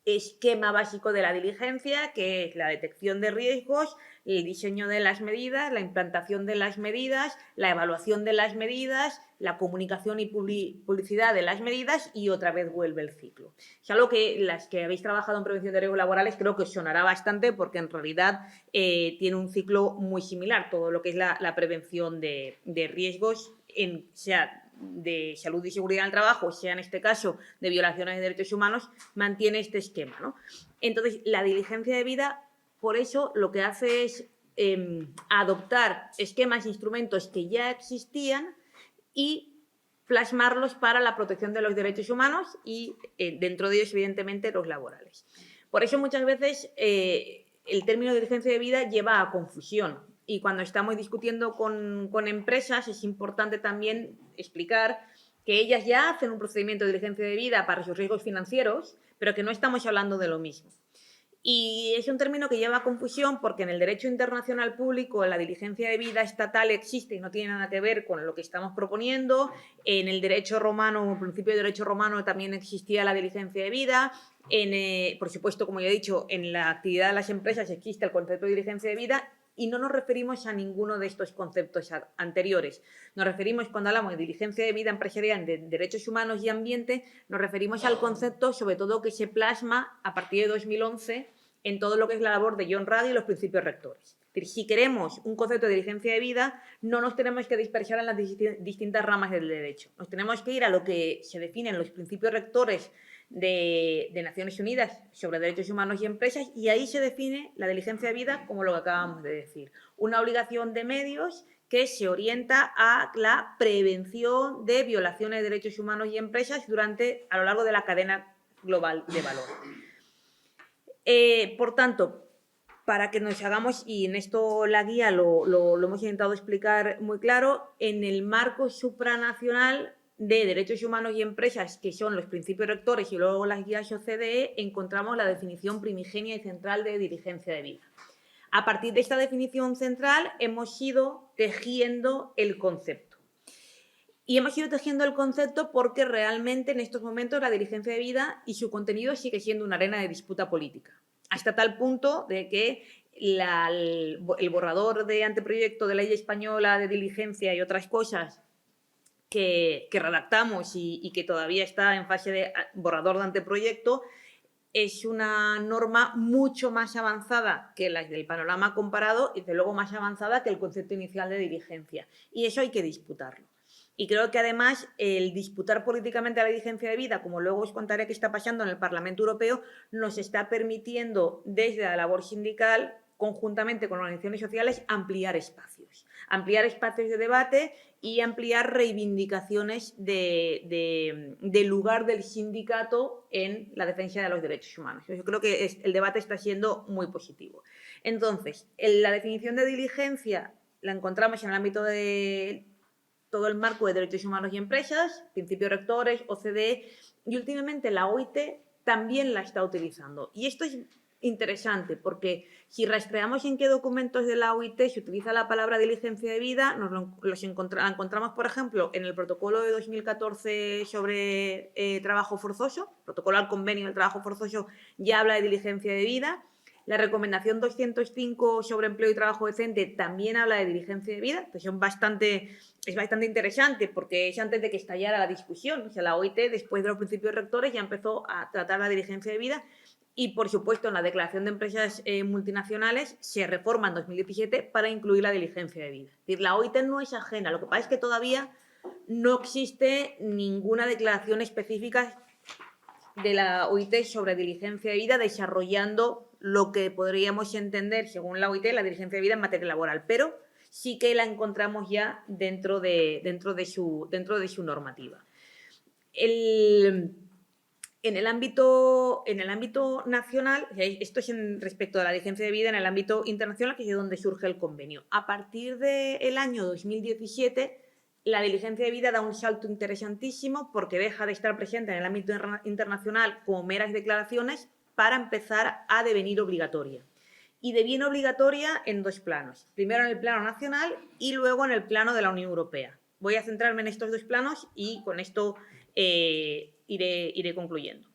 esquema básico de la diligencia, que es la detección de riesgos, el diseño de las medidas, la implantación de las medidas, la evaluación de las medidas, la comunicación y publicidad de las medidas, y otra vez vuelve el ciclo. Es algo que las que habéis trabajado en prevención de riesgos laborales creo que os sonará bastante, porque en realidad tiene un ciclo muy similar, todo lo que es la prevención de riesgos, sea de salud y seguridad en el trabajo, sea en este caso de violaciones de derechos humanos, mantiene este esquema, ¿no? Entonces, la diligencia de vida, por eso, lo que hace es adoptar esquemas e instrumentos que ya existían y plasmarlos para la protección de los derechos humanos y, dentro de ellos, evidentemente, los laborales. Por eso, muchas veces, el término diligencia de vida lleva a confusión. Y cuando estamos discutiendo con empresas, es importante también explicar que ellas ya hacen un procedimiento de diligencia de vida para sus riesgos financieros, pero que no estamos hablando de lo mismo. Y es un término que lleva a confusión porque en el derecho internacional público la diligencia de vida estatal existe y no tiene nada que ver con lo que estamos proponiendo. En el derecho romano, el principio de derecho romano, también existía la diligencia de vida. Por supuesto, como ya he dicho, en la actividad de las empresas existe el concepto de diligencia de vida, y no nos referimos a ninguno de estos conceptos anteriores. Nos referimos, cuando hablamos de diligencia de vida empresarial, de derechos humanos y ambiente, nos referimos al concepto, sobre todo, que se plasma a partir de 2011 en todo lo que es la labor de John Ruggie y los principios rectores. Es decir, si queremos un concepto de diligencia de vida, no nos tenemos que dispersar en las distintas ramas del derecho. Nos tenemos que ir a lo que se define en los principios rectores de Naciones Unidas sobre derechos humanos y empresas, y ahí se define la diligencia de vida como lo que acabamos de decir. Una obligación de medios que se orienta a la prevención de violaciones de derechos humanos y empresas a lo largo de la cadena global de valor. Por tanto, para que nos hagamos, y en esto la guía lo hemos intentado explicar muy claro, en el marco supranacional de derechos humanos y empresas, que son los principios rectores y luego las guías OCDE, encontramos la definición primigenia y central de diligencia de vida. A partir de esta definición central hemos ido tejiendo el concepto. Y hemos ido tejiendo el concepto porque realmente en estos momentos la diligencia de vida y su contenido sigue siendo una arena de disputa política. Hasta tal punto de que el borrador de anteproyecto de ley española de diligencia y otras cosas que redactamos y que todavía está en fase de borrador de anteproyecto, es una norma mucho más avanzada que la del panorama comparado y, desde luego, más avanzada que el concepto inicial de diligencia. Y eso hay que disputarlo. Y creo que, además, el disputar políticamente la diligencia de vida, como luego os contaré qué está pasando en el Parlamento Europeo, nos está permitiendo, desde la labor sindical, conjuntamente con organizaciones sociales, ampliar espacios de debate y ampliar reivindicaciones de lugar del sindicato en la defensa de los derechos humanos. Yo creo que el debate está siendo muy positivo. Entonces, la definición de diligencia la encontramos en el ámbito de todo el marco de derechos humanos y empresas, principios rectores, OCDE, y últimamente la OIT también la está utilizando. Y esto es interesante, porque si rastreamos en qué documentos de la OIT se utiliza la palabra diligencia de vida, la encontramos, por ejemplo, en el protocolo de 2014 sobre trabajo forzoso, protocolo al convenio del trabajo forzoso, ya habla de diligencia de vida. La recomendación 205 sobre empleo y trabajo decente también habla de diligencia de vida. Pues es bastante interesante, porque es antes de que estallara la discusión. O sea, la OIT, después de los principios rectores, ya empezó a tratar la diligencia de vida. Y, por supuesto, en la Declaración de Empresas Multinacionales se reforma en 2017 para incluir la diligencia de vida. Es decir, la OIT no es ajena. Lo que pasa es que todavía no existe ninguna declaración específica de la OIT sobre diligencia de vida desarrollando lo que podríamos entender, según la OIT, la diligencia de vida en materia laboral, pero sí que la encontramos ya dentro de su normativa. En el ámbito nacional, esto es respecto a la diligencia de vida en el ámbito internacional, que es de donde surge el convenio. A partir del año 2017, la diligencia de vida da un salto interesantísimo porque deja de estar presente en el ámbito internacional como meras declaraciones para empezar a devenir obligatoria. Y deviene obligatoria en dos planos. Primero en el plano nacional y luego en el plano de la Unión Europea. Voy a centrarme en estos dos planos y con esto iré concluyendo.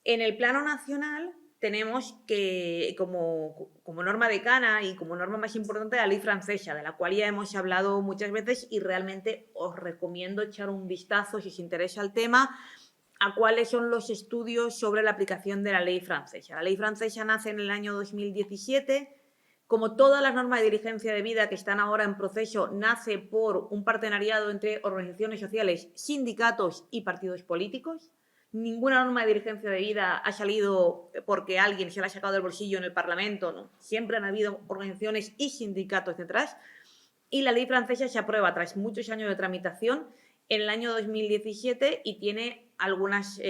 En el plano nacional tenemos que, como norma decana y como norma más importante, la ley francesa, de la cual ya hemos hablado muchas veces y realmente os recomiendo echar un vistazo, si os interesa el tema, a cuáles son los estudios sobre la aplicación de la ley francesa. La ley francesa nace en el año 2017. Como todas las normas de diligencia de vida que están ahora en proceso, nace por un partenariado entre organizaciones sociales, sindicatos y partidos políticos. Ninguna norma de diligencia de vida ha salido porque alguien se la ha sacado del bolsillo en el Parlamento, ¿no? Siempre han habido organizaciones y sindicatos detrás. Y la ley francesa se aprueba tras muchos años de tramitación en el año 2017 y tiene algunas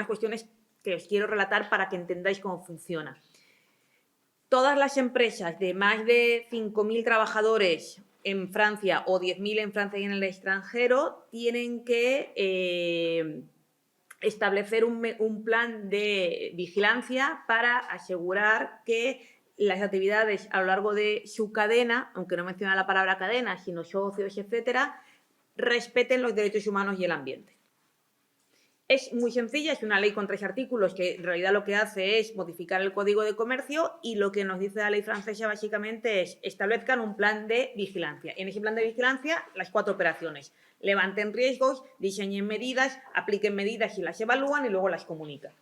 cuestiones que os quiero relatar para que entendáis cómo funciona. Todas las empresas de más de 5.000 trabajadores en Francia o 10.000 en Francia y en el extranjero tienen que establecer un plan de vigilancia para asegurar que las actividades a lo largo de su cadena, aunque no menciona la palabra cadena, sino socios, etcétera, respeten los derechos humanos y el ambiente. Es muy sencilla, es una ley con 3 artículos que en realidad lo que hace es modificar el Código de Comercio y lo que nos dice la ley francesa básicamente es establezcan un plan de vigilancia. En ese plan de vigilancia, las 4 operaciones. Levanten riesgos, diseñen medidas, apliquen medidas y las evalúan y luego las comunican.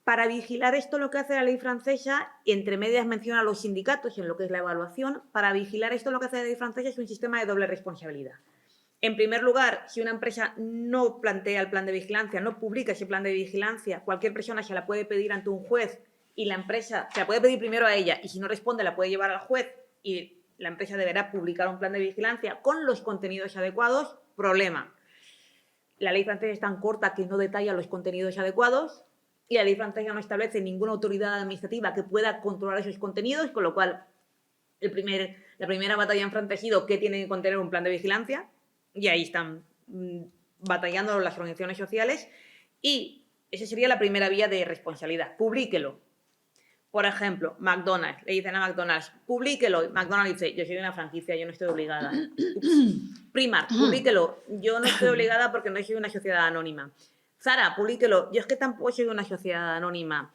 Para vigilar esto, lo que hace la ley francesa, entre medias menciona a los sindicatos en lo que es la evaluación, para vigilar esto lo que hace la ley francesa es un sistema de doble responsabilidad. En primer lugar, si una empresa no plantea el plan de vigilancia, no publica ese plan de vigilancia, cualquier persona se la puede pedir ante un juez y la empresa se la puede pedir primero a ella y si no responde la puede llevar al juez y la empresa deberá publicar un plan de vigilancia con los contenidos adecuados. Problema. La ley francesa es tan corta que no detalla los contenidos adecuados y la ley francesa no establece ninguna autoridad administrativa que pueda controlar esos contenidos, con lo cual la primera batalla en Francia ha sido qué tiene que contener un plan de vigilancia. Y ahí están batallando las organizaciones sociales y esa sería la primera vía de responsabilidad. Publíquelo. Por ejemplo, McDonald's, le dicen a McDonald's, publíquelo. McDonald's dice, yo soy una franquicia, yo no estoy obligada. Primark, publíquelo. Yo no estoy obligada porque no soy una sociedad anónima. Zara, publíquelo. Yo es que tampoco soy una sociedad anónima.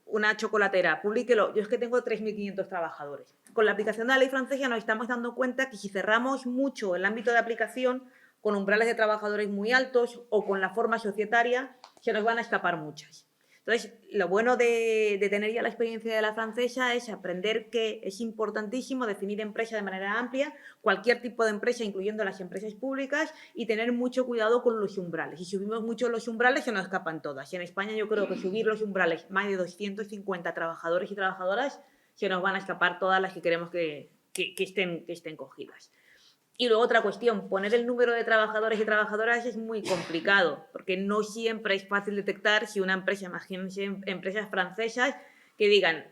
Una chocolatera, publíquelo. Yo es que tengo 3.500 trabajadores. Con la aplicación de la ley francesa nos estamos dando cuenta que si cerramos mucho el ámbito de aplicación, con umbrales de trabajadores muy altos o con la forma societaria, se nos van a escapar muchas. Entonces, lo bueno de tener ya la experiencia de la francesa es aprender que es importantísimo definir empresa de manera amplia, cualquier tipo de empresa, incluyendo las empresas públicas, y tener mucho cuidado con los umbrales. Si subimos mucho los umbrales, se nos escapan todas. Y en España yo creo que subir los umbrales más de 250 trabajadores y trabajadoras, se nos van a escapar todas las que queremos que estén cogidas. Y luego otra cuestión, poner el número de trabajadores y trabajadoras es muy complicado, porque no siempre es fácil detectar si una empresa, imagínense empresas francesas que digan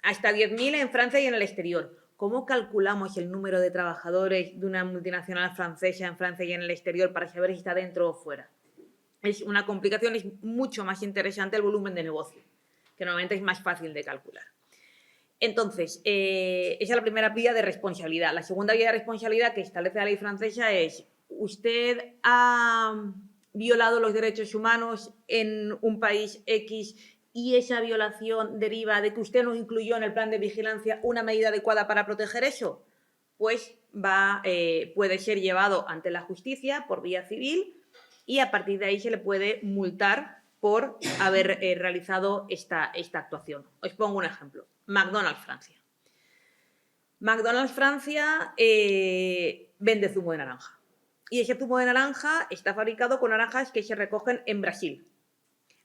hasta 10.000 en Francia y en el exterior. ¿Cómo calculamos el número de trabajadores de una multinacional francesa en Francia y en el exterior para saber si está dentro o fuera? Es una complicación, es mucho más interesante el volumen de negocio, que normalmente es más fácil de calcular. Entonces, esa es la primera vía de responsabilidad. La segunda vía de responsabilidad que establece la ley francesa es usted ha violado los derechos humanos en un país X y esa violación deriva de que usted no incluyó en el plan de vigilancia una medida adecuada para proteger eso, pues puede ser llevado ante la justicia por vía civil y a partir de ahí se le puede multar por haber realizado esta actuación. Os pongo un ejemplo. McDonald's Francia. McDonald's Francia vende zumo de naranja. Y ese zumo de naranja está fabricado con naranjas que se recogen en Brasil.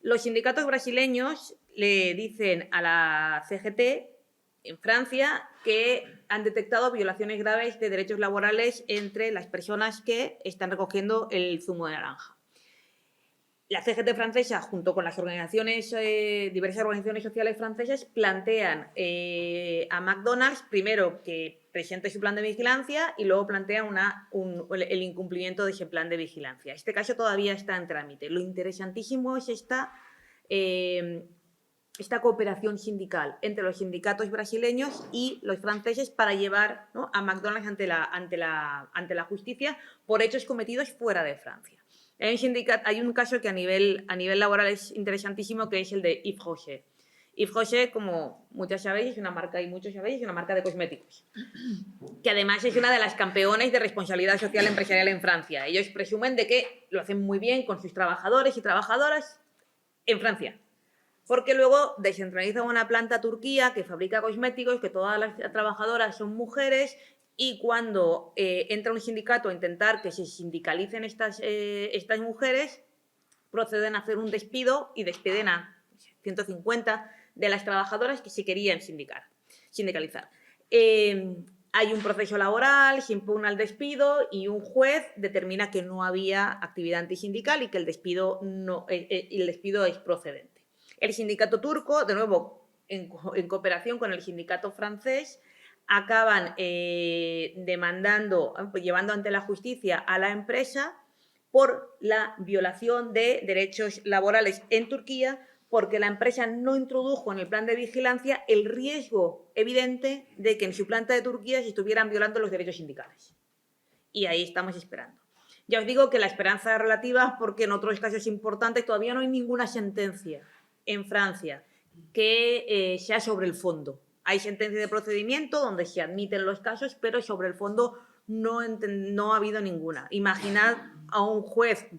Los sindicatos brasileños le dicen a la CGT en Francia que han detectado violaciones graves de derechos laborales entre las personas que están recogiendo el zumo de naranja. La CGT francesa, junto con las organizaciones, diversas organizaciones sociales francesas, plantean a McDonald's, primero, que presente su plan de vigilancia y luego plantean el incumplimiento de ese plan de vigilancia. Este caso todavía está en trámite. Lo interesantísimo es esta cooperación sindical entre los sindicatos brasileños y los franceses para llevar, ¿no?, a McDonald's ante la justicia por hechos cometidos fuera de Francia. Hay un caso que a nivel laboral es interesantísimo, que es el de Yves Rocher. Yves Rocher, como muchas sabéis, es una marca, y muchos sabéis, es una marca de cosméticos, que además es una de las campeonas de responsabilidad social empresarial en Francia. Ellos presumen de que lo hacen muy bien con sus trabajadores y trabajadoras en Francia, porque luego descentralizan una planta Turquía que fabrica cosméticos, que todas las trabajadoras son mujeres, y cuando entra un sindicato a intentar que se sindicalicen estas mujeres, proceden a hacer un despido y despiden a 150 de las trabajadoras que se querían sindicalizar. Hay un proceso laboral, se impugna el despido y un juez determina que no había actividad antisindical y que el despido es procedente. El sindicato turco, de nuevo, en cooperación con el sindicato francés, acaban llevando ante la justicia a la empresa por la violación de derechos laborales en Turquía, porque la empresa no introdujo en el plan de vigilancia el riesgo evidente de que en su planta de Turquía se estuvieran violando los derechos sindicales. Y ahí estamos esperando. Ya os digo que la esperanza es relativa, porque en otros casos importantes todavía no hay ninguna sentencia en Francia que sea sobre el fondo. Hay sentencia de procedimiento donde se admiten los casos, pero sobre el fondo no ha habido ninguna. Imaginad a un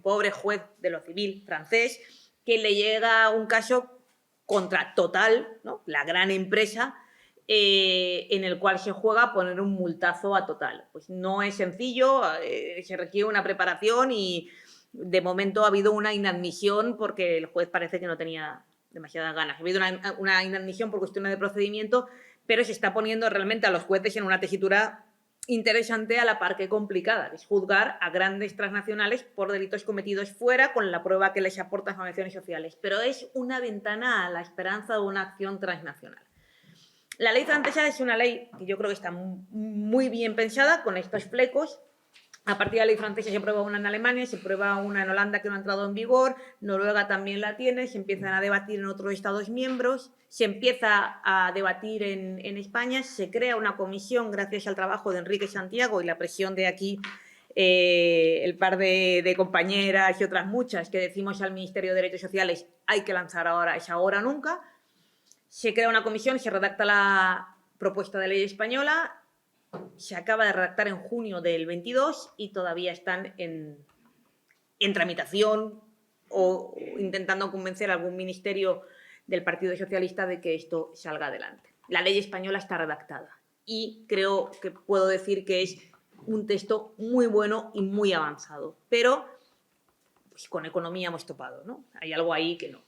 pobre juez de lo civil francés, que le llega un caso contra Total, ¿no?, la gran empresa, en el cual se juega a poner un multazo a Total. Pues no es sencillo, se requiere una preparación y de momento ha habido una inadmisión porque el juez parece que no tenía demasiadas ganas. Ha habido una inadmisión por cuestiones de procedimiento, pero se está poniendo realmente a los jueces en una tesitura interesante, a la par que complicada, que es juzgar a grandes transnacionales por delitos cometidos fuera, con la prueba que les aportan las organizaciones sociales. Pero es una ventana a la esperanza de una acción transnacional. La ley francesa es una ley que yo creo que está muy bien pensada, con estos flecos. A partir de la ley francesa se prueba una en Alemania, se prueba una en Holanda que no ha entrado en vigor, Noruega también la tiene, se empiezan a debatir en otros Estados miembros, se empieza a debatir en España, se crea una comisión gracias al trabajo de Enrique Santiago y la presión de aquí, el par de compañeras y otras muchas que decimos al Ministerio de Derechos Sociales: hay que lanzar ahora, es ahora o nunca. Se crea una comisión, se redacta la propuesta de ley española. Se acaba de redactar en junio del 22 y todavía están en tramitación o intentando convencer a algún ministerio del Partido Socialista de que esto salga adelante. La ley española está redactada y creo que puedo decir que es un texto muy bueno y muy avanzado, pero pues, con economía hemos topado, ¿no? Hay algo ahí que no.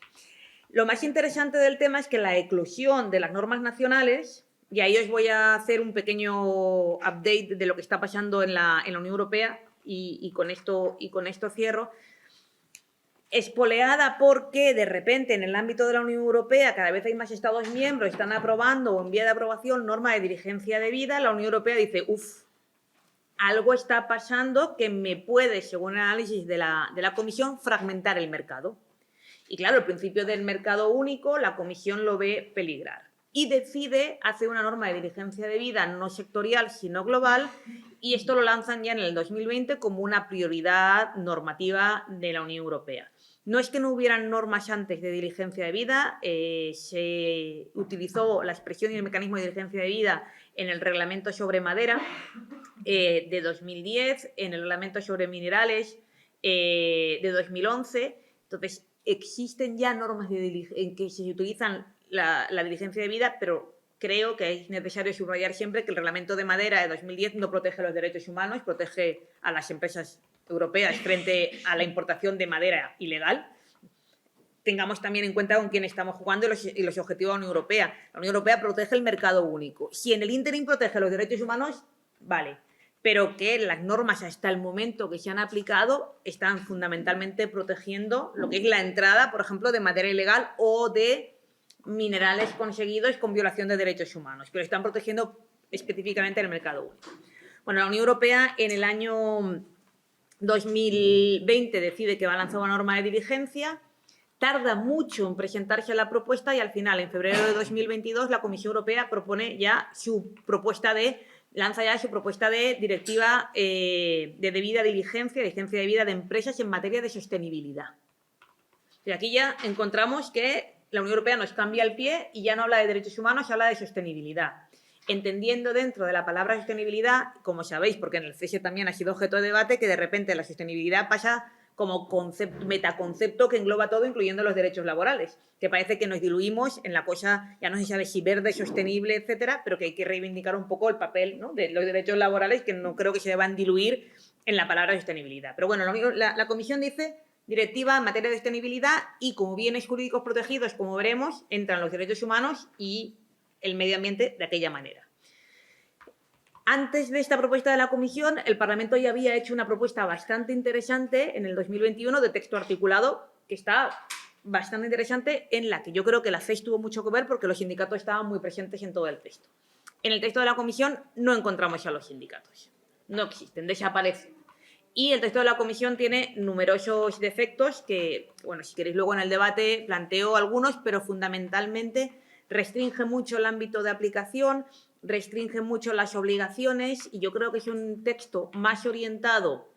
Lo más interesante del tema es que la eclosión de las normas nacionales, y ahí os voy a hacer un pequeño update de lo que está pasando en la Unión Europea y con esto cierro, espoleada porque de repente en el ámbito de la Unión Europea cada vez hay más Estados miembros, están aprobando o en vía de aprobación normas de diligencia debida. La Unión Europea dice: algo está pasando que me puede, según el análisis de la Comisión, fragmentar el mercado. Y claro, el principio del mercado único, la Comisión lo ve peligrar y decide hacer una norma de diligencia debida no sectorial, sino global, y esto lo lanzan ya en el 2020 como una prioridad normativa de la Unión Europea. No es que no hubieran normas antes de diligencia debida, se utilizó la expresión y el mecanismo de diligencia debida en el reglamento sobre madera de 2010, en el reglamento sobre minerales de 2011. Entonces, existen ya normas en que se utilizan la diligencia debida, pero creo que es necesario subrayar siempre que el Reglamento de Madera de 2010 no protege los derechos humanos, protege a las empresas europeas frente a la importación de madera ilegal. Tengamos también en cuenta con quién estamos jugando y los objetivos de la Unión Europea. La Unión Europea protege el mercado único. Si en el ínterin protege los derechos humanos, vale, pero que las normas hasta el momento que se han aplicado están fundamentalmente protegiendo lo que es la entrada, por ejemplo, de madera ilegal o de minerales conseguidos con violación de derechos humanos, pero están protegiendo específicamente el mercado único. Bueno, la Unión Europea en el año 2020 decide que va a lanzar una norma de diligencia, tarda mucho en presentarse la propuesta y al final, en febrero de 2022, la Comisión Europea lanza ya su propuesta de directiva de debida diligencia debida de empresas en materia de sostenibilidad. Y aquí ya encontramos que la Unión Europea nos cambia el pie y ya no habla de derechos humanos, habla de sostenibilidad. Entendiendo dentro de la palabra sostenibilidad, como sabéis, porque en el CESE también ha sido objeto de debate, que de repente la sostenibilidad pasa como metaconcepto que engloba todo, incluyendo los derechos laborales, que parece que nos diluimos en la cosa, ya no se sabe si verde, sostenible, etcétera, pero que hay que reivindicar un poco el papel, ¿no?, de los derechos laborales, que no creo que se deban diluir en la palabra sostenibilidad. Pero bueno, la Comisión dice directiva en materia de sostenibilidad y como bienes jurídicos protegidos, como veremos, entran los derechos humanos y el medio ambiente de aquella manera. Antes de esta propuesta de la Comisión, el Parlamento ya había hecho una propuesta bastante interesante en el 2021 de texto articulado, que está bastante interesante, en la que yo creo que la CES tuvo mucho que ver porque los sindicatos estaban muy presentes en todo el texto. En el texto de la Comisión no encontramos a los sindicatos, no existen, desaparecen. Y el texto de la Comisión tiene numerosos defectos que, bueno, si queréis luego en el debate planteo algunos, pero fundamentalmente restringe mucho el ámbito de aplicación, restringe mucho las obligaciones y yo creo que es un texto más orientado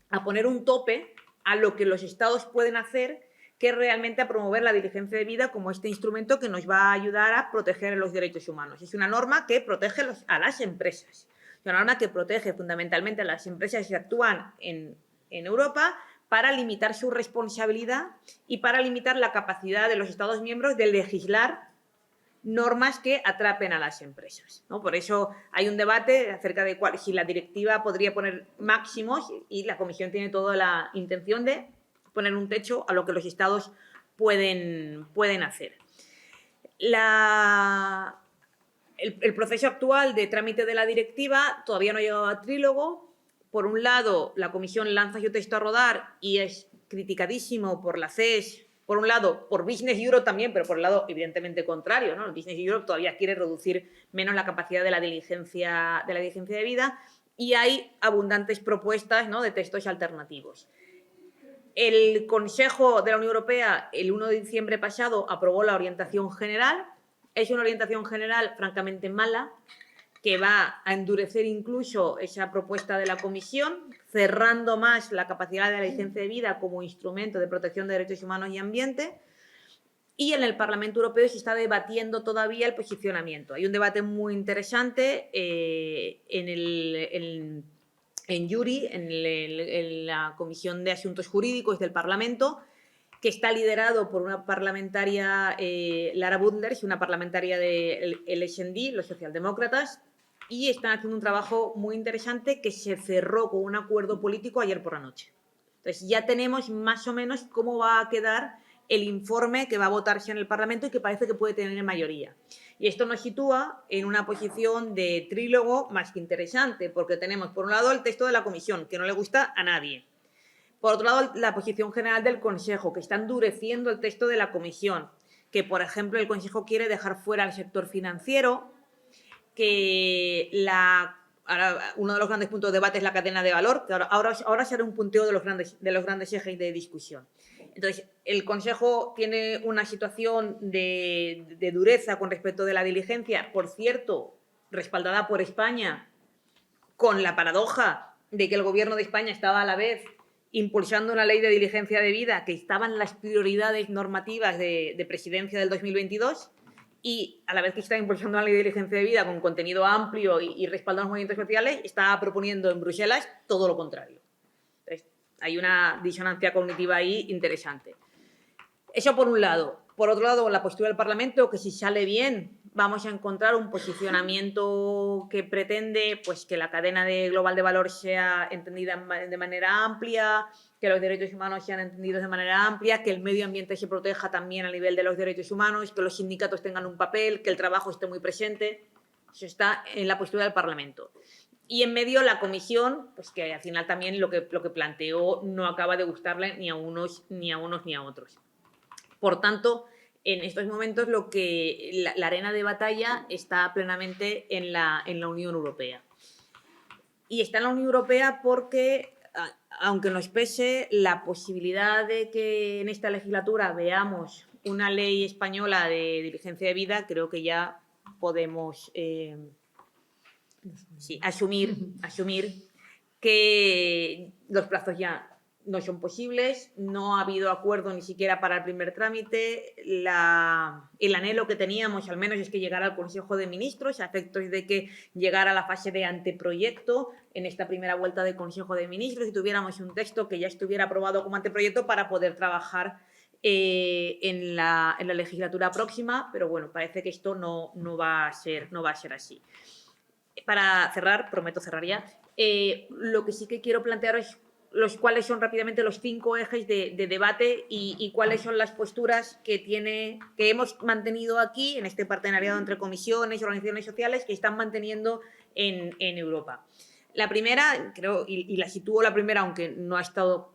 a poner un tope a lo que los Estados pueden hacer que realmente a promover la diligencia debida como este instrumento que nos va a ayudar a proteger los derechos humanos. Es una norma que protege a las empresas. Es una norma que protege fundamentalmente a las empresas que actúan en Europa para limitar su responsabilidad y para limitar la capacidad de los Estados miembros de legislar normas que atrapen a las empresas, ¿no? Por eso hay un debate acerca de si la directiva podría poner máximos y la Comisión tiene toda la intención de poner un techo a lo que los Estados pueden hacer. El proceso actual de trámite de la directiva todavía no ha llegado a trílogo. Por un lado, la Comisión lanza su texto a rodar y es criticadísimo por la CES, por un lado, por Business Europe también, pero por el lado evidentemente contrario, ¿no? El Business Europe todavía quiere reducir menos la capacidad de la diligencia debida y hay abundantes propuestas, ¿no?, de textos alternativos. El Consejo de la Unión Europea, el 1 de diciembre pasado, aprobó la orientación general. Es una orientación general francamente mala, que va a endurecer incluso esa propuesta de la Comisión, cerrando más la capacidad de la diligencia debida como instrumento de protección de derechos humanos y ambiente. Y en el Parlamento Europeo se está debatiendo todavía el posicionamiento. Hay un debate muy interesante en JURI, en la Comisión de Asuntos Jurídicos del Parlamento, que está liderado por una parlamentaria, Lara Butlers, una parlamentaria del SD, los socialdemócratas, y están haciendo un trabajo muy interesante que se cerró con un acuerdo político ayer por la noche. Entonces ya tenemos más o menos cómo va a quedar el informe que va a votarse en el Parlamento y que parece que puede tener mayoría. Y esto nos sitúa en una posición de trílogo más que interesante, porque tenemos, por un lado, el texto de la Comisión, que no le gusta a nadie. Por otro lado, la posición general del Consejo, que está endureciendo el texto de la Comisión, que, por ejemplo, el Consejo quiere dejar fuera al sector financiero, que uno de los grandes puntos de debate es la cadena de valor, que ahora se hará un punteo de los grandes ejes de discusión. Entonces, el Consejo tiene una situación de dureza con respecto de la diligencia, por cierto, respaldada por España, con la paradoja de que el Gobierno de España estaba a la vez impulsando una ley de diligencia debida que estaba en las prioridades normativas de presidencia del 2022 y a la vez que está impulsando una ley de diligencia debida con contenido amplio y respaldando los movimientos sociales, está proponiendo en Bruselas todo lo contrario. Entonces, hay una disonancia cognitiva ahí interesante. Eso por un lado. Por otro lado, la postura del Parlamento, que si sale bien, vamos a encontrar un posicionamiento que pretende pues, que la cadena global de valor sea entendida de manera amplia, que los derechos humanos sean entendidos de manera amplia, que el medio ambiente se proteja también a nivel de los derechos humanos, que los sindicatos tengan un papel, que el trabajo esté muy presente. Eso está en la postura del Parlamento. Y en medio la comisión, pues que al final también lo que planteó no acaba de gustarle ni a unos ni a otros. Por tanto, en estos momentos la arena de batalla está plenamente en la Unión Europea. Y está en la Unión Europea porque, aunque nos pese, la posibilidad de que en esta legislatura veamos una ley española de diligencia de vida, creo que ya podemos asumir que los plazos ya no son posibles, no ha habido acuerdo ni siquiera para el primer trámite. El anhelo que teníamos, al menos, es que llegara al Consejo de Ministros, a efectos de que llegara a la fase de anteproyecto en esta primera vuelta del Consejo de Ministros y tuviéramos un texto que ya estuviera aprobado como anteproyecto para poder trabajar en la legislatura próxima, pero bueno, parece que esto no va a ser así. Para cerrar, prometo cerrar ya, lo que sí que quiero plantear es cuáles son rápidamente los 5 ejes de debate y cuáles son las posturas que hemos mantenido aquí en este partenariado entre comisiones y organizaciones sociales que están manteniendo en Europa. La primera, creo, y la sitúo la primera, aunque no ha estado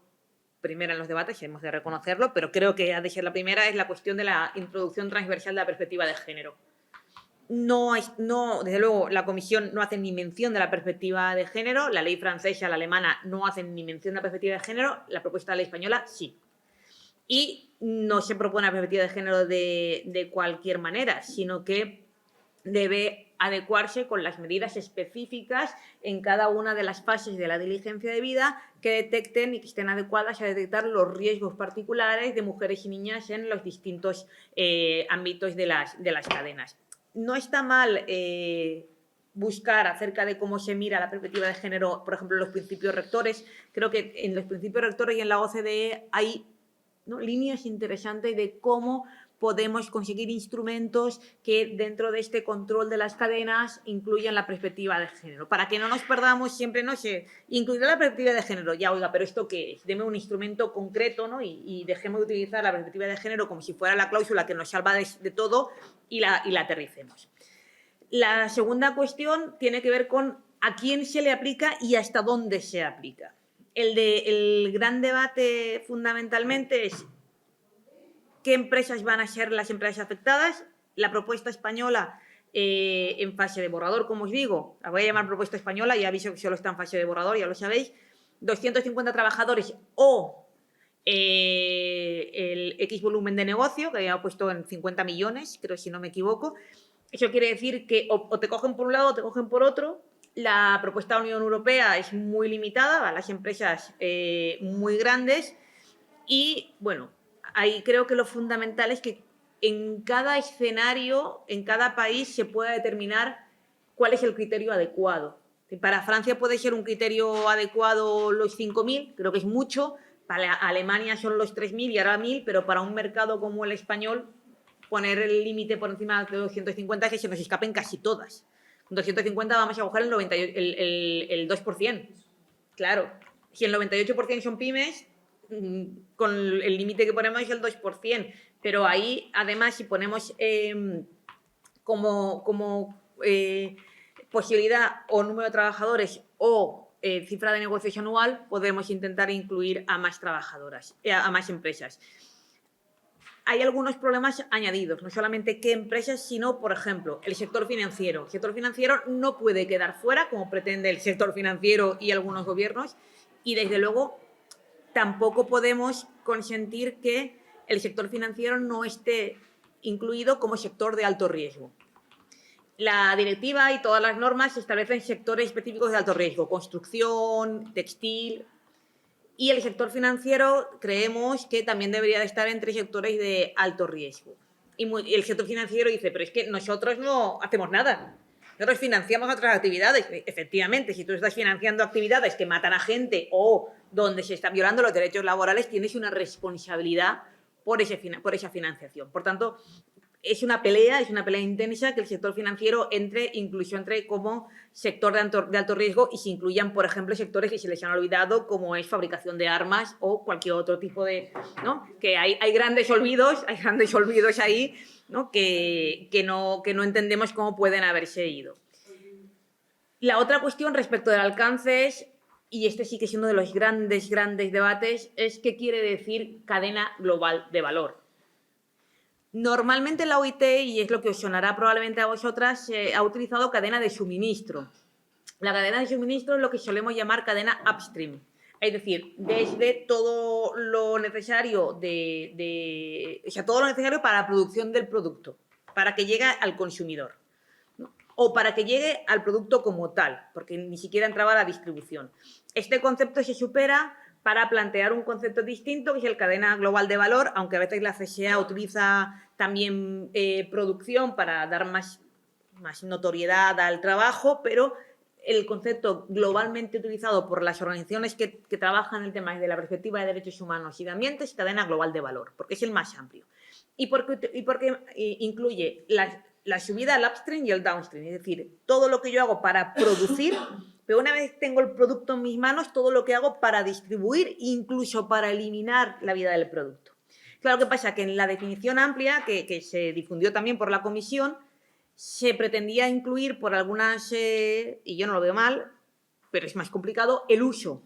primera en los debates, hemos de reconocerlo, pero creo que ha de ser la primera, es la cuestión de la introducción transversal de la perspectiva de género. No, desde luego, la Comisión no hace ni mención de la perspectiva de género, la ley francesa, la alemana no hacen ni mención de la perspectiva de género, la propuesta de ley española sí. Y no se propone la perspectiva de género de cualquier manera, sino que debe adecuarse con las medidas específicas en cada una de las fases de la diligencia de vida que detecten y que estén adecuadas a detectar los riesgos particulares de mujeres y niñas en los distintos ámbitos de las cadenas. No está mal buscar acerca de cómo se mira la perspectiva de género, por ejemplo, en los principios rectores. Creo que en los principios rectores y en la OCDE hay líneas interesantes de cómo podemos conseguir instrumentos que dentro de este control de las cadenas incluyan la perspectiva de género. Para que no nos perdamos siempre, no sé, incluir la perspectiva de género, ya oiga, pero ¿esto qué es? Deme un instrumento concreto, ¿no? Y dejemos de utilizar la perspectiva de género como si fuera la cláusula que nos salva de todo y la aterricemos. La segunda cuestión tiene que ver con a quién se le aplica y hasta dónde se aplica. El gran debate fundamentalmente es qué empresas van a ser las empresas afectadas. La propuesta española en fase de borrador, como os digo, la voy a llamar propuesta española y aviso que solo está en fase de borrador, ya lo sabéis, 250 trabajadores o el X volumen de negocio, que había puesto en 50 millones, creo, si no me equivoco. Eso quiere decir que o te cogen por un lado o te cogen por otro. La propuesta de la Unión Europea es muy limitada a las empresas muy grandes y, bueno, ahí creo que lo fundamental es que en cada escenario, en cada país, se pueda determinar cuál es el criterio adecuado. Para Francia puede ser un criterio adecuado los 5.000, creo que es mucho. Para Alemania son los 3.000 y ahora 1.000, pero para un mercado como el español, poner el límite por encima de 250 es que se nos escapen casi todas. Con 250 vamos a coger el 2%. Claro, si el 98% son pymes, con el límite que ponemos es el 2%. Pero ahí, además, si ponemos como posibilidad o número de trabajadores o cifra de negocios anual, podemos intentar incluir a más trabajadoras, a más empresas. Hay algunos problemas añadidos, no solamente qué empresas, sino, por ejemplo, el sector financiero. El sector financiero no puede quedar fuera, como pretende el sector financiero y algunos gobiernos, y desde luego tampoco podemos consentir que el sector financiero no esté incluido como sector de alto riesgo. La directiva y todas las normas establecen sectores específicos de alto riesgo, construcción, textil. Y el sector financiero creemos que también debería de estar entre sectores de alto riesgo. Y el sector financiero dice, pero es que nosotros no hacemos nada. Nosotros financiamos otras actividades. Efectivamente, si tú estás financiando actividades que matan a gente o donde se están violando los derechos laborales, tienes una responsabilidad por esa financiación. Por tanto, es una pelea intensa que el sector financiero incluso entre como sector de alto riesgo y se incluyan, por ejemplo, sectores que se les han olvidado, como es fabricación de armas o cualquier otro tipo de, ¿no? Que hay grandes olvidos ahí, ¿no? Que no entendemos cómo pueden haberse ido. La otra cuestión respecto del alcance es, y este sí que es uno de los grandes debates, es qué quiere decir cadena global de valor. Normalmente la OIT, y es lo que os sonará probablemente a vosotras, ha utilizado cadena de suministro. La cadena de suministro es lo que solemos llamar cadena upstream. Es decir, desde todo lo necesario o sea, todo lo necesario para la producción del producto, para que llegue al consumidor, ¿no? O para que llegue al producto como tal, porque ni siquiera entraba a la distribución. Este concepto se supera para plantear un concepto distinto, que es el cadena global de valor, aunque a veces la CSA utiliza también producción para dar más notoriedad al trabajo, pero el concepto globalmente utilizado por las organizaciones que trabajan el tema desde la perspectiva de derechos humanos y de ambiente es cadena global de valor, porque es el más amplio. Y porque incluye la subida al upstream y el downstream, es decir, todo lo que yo hago para producir, pero una vez tengo el producto en mis manos, todo lo que hago para distribuir, incluso para eliminar la vida del producto. Claro, ¿qué pasa? Que en la definición amplia, que se difundió también por la Comisión, se pretendía incluir por algunas, y yo no lo veo mal, pero es más complicado, el uso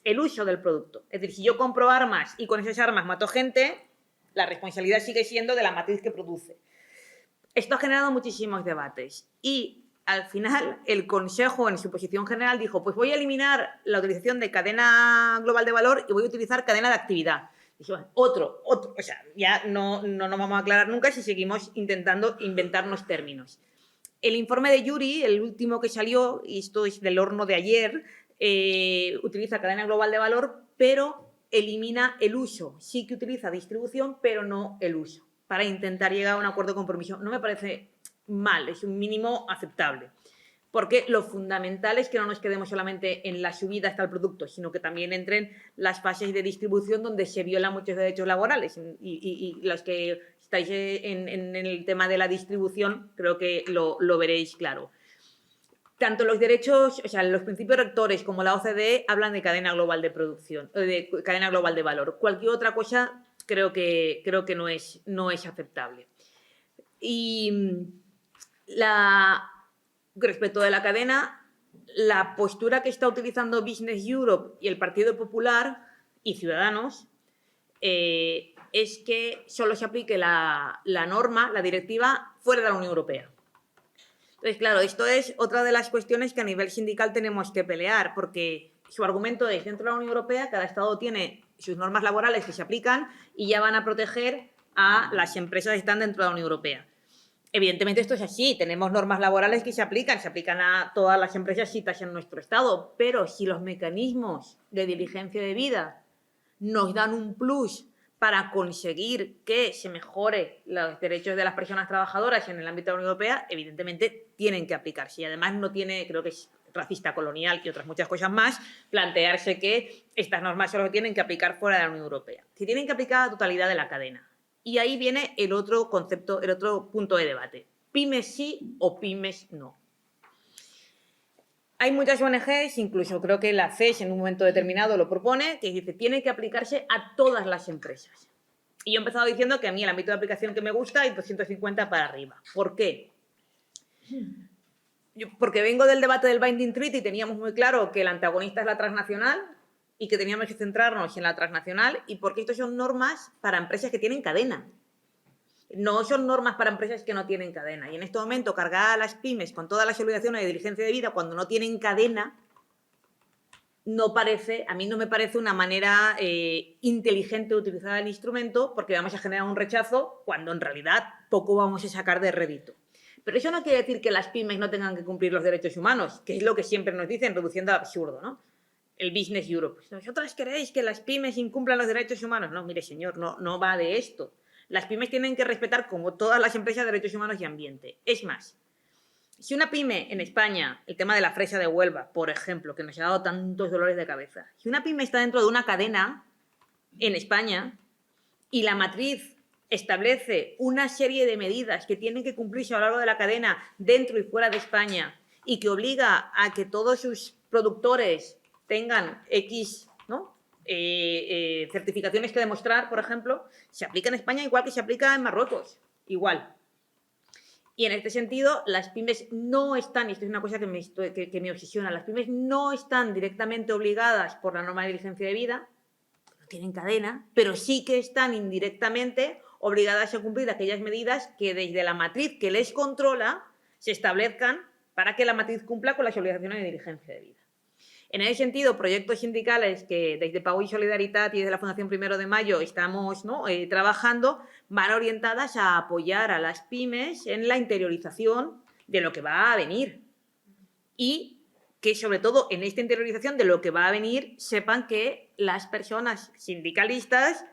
del producto. Es decir, si yo compro armas y con esas armas mato gente, la responsabilidad sigue siendo de la matriz que produce. Esto ha generado muchísimos debates y al final el Consejo en su posición general dijo, pues voy a eliminar la utilización de cadena global de valor y voy a utilizar cadena de actividad. Dije, bueno, otro, o sea, ya no nos vamos a aclarar nunca si seguimos intentando inventarnos términos. El informe de Yuri, el último que salió, y esto es del horno de ayer, utiliza cadena global de valor, pero elimina el uso. Sí que utiliza distribución, pero no el uso, para intentar llegar a un acuerdo de compromiso. No me parece mal, es un mínimo aceptable. Porque lo fundamental es que no nos quedemos solamente en la subida hasta el producto, sino que también entren las fases de distribución donde se violan muchos derechos laborales. Y los que estáis en el tema de la distribución, creo que lo veréis claro. Tanto los derechos, o sea, los principios rectores como la OCDE hablan de cadena global de producción, de cadena global de valor. Cualquier otra cosa creo que no es aceptable. Y respecto de la cadena, la postura que está utilizando Business Europe y el Partido Popular y Ciudadanos es que solo se aplique la norma, la directiva, fuera de la Unión Europea. Entonces, claro, esto es otra de las cuestiones que a nivel sindical tenemos que pelear, porque su argumento es, dentro de la Unión Europea, cada Estado tiene sus normas laborales que se aplican y ya van a proteger a las empresas que están dentro de la Unión Europea. Evidentemente esto es así, tenemos normas laborales que se aplican a todas las empresas citas en nuestro Estado, pero si los mecanismos de diligencia de vida nos dan un plus para conseguir que se mejore los derechos de las personas trabajadoras en el ámbito de la Unión Europea, evidentemente tienen que aplicarse. Y además no tiene, creo que es racista colonial y otras muchas cosas más, plantearse que estas normas solo tienen que aplicar fuera de la Unión Europea. Se tienen que aplicar a la totalidad de la cadena. Y ahí viene el otro concepto, el otro punto de debate. Pymes sí o pymes no. Hay muchas ONGs, incluso creo que la CES en un momento determinado lo propone, que dice tiene que aplicarse a todas las empresas. Y yo he empezado diciendo que a mí el ámbito de aplicación que me gusta es 250 para arriba. ¿Por qué? Porque vengo del debate del Binding Treaty y teníamos muy claro que el antagonista es la transnacional y que teníamos que centrarnos en la transnacional y porque estos son normas para empresas que tienen cadena. No son normas para empresas que no tienen cadena. Y en este momento, cargar a las pymes con todas las obligaciones de diligencia de vida cuando no tienen cadena, a mí no me parece una manera inteligente de utilizar el instrumento porque vamos a generar un rechazo cuando en realidad poco vamos a sacar de rédito. Pero eso no quiere decir que las pymes no tengan que cumplir los derechos humanos, que es lo que siempre nos dicen, reduciendo al absurdo, ¿no? El Business Europe. ¿Vosotras queréis que las pymes incumplan los derechos humanos? No, mire, señor, no va de esto. Las pymes tienen que respetar, como todas las empresas, derechos humanos y ambiente. Es más, si una pyme en España, el tema de la fresa de Huelva, por ejemplo, que nos ha dado tantos dolores de cabeza, si una pyme está dentro de una cadena en España y la matriz establece una serie de medidas que tienen que cumplirse a lo largo de la cadena dentro y fuera de España y que obliga a que todos sus productores tengan X, ¿no? Certificaciones que demostrar, por ejemplo, se aplica en España igual que se aplica en Marruecos, igual. Y en este sentido, las pymes no están, y esto es una cosa que me obsesiona, las pymes no están directamente obligadas por la norma de diligencia de vida, no tienen cadena, pero sí que están indirectamente obligadas a cumplir aquellas medidas que desde la matriz que les controla se establezcan para que la matriz cumpla con las obligaciones de diligencia de vida. En ese sentido, proyectos sindicales que desde Pau y Solidaritat y desde la Fundación 1 de Mayo estamos, ¿no?, trabajando, van orientadas a apoyar a las pymes en la interiorización de lo que va a venir. Y que, sobre todo, en esta interiorización de lo que va a venir, sepan que las personas sindicalistas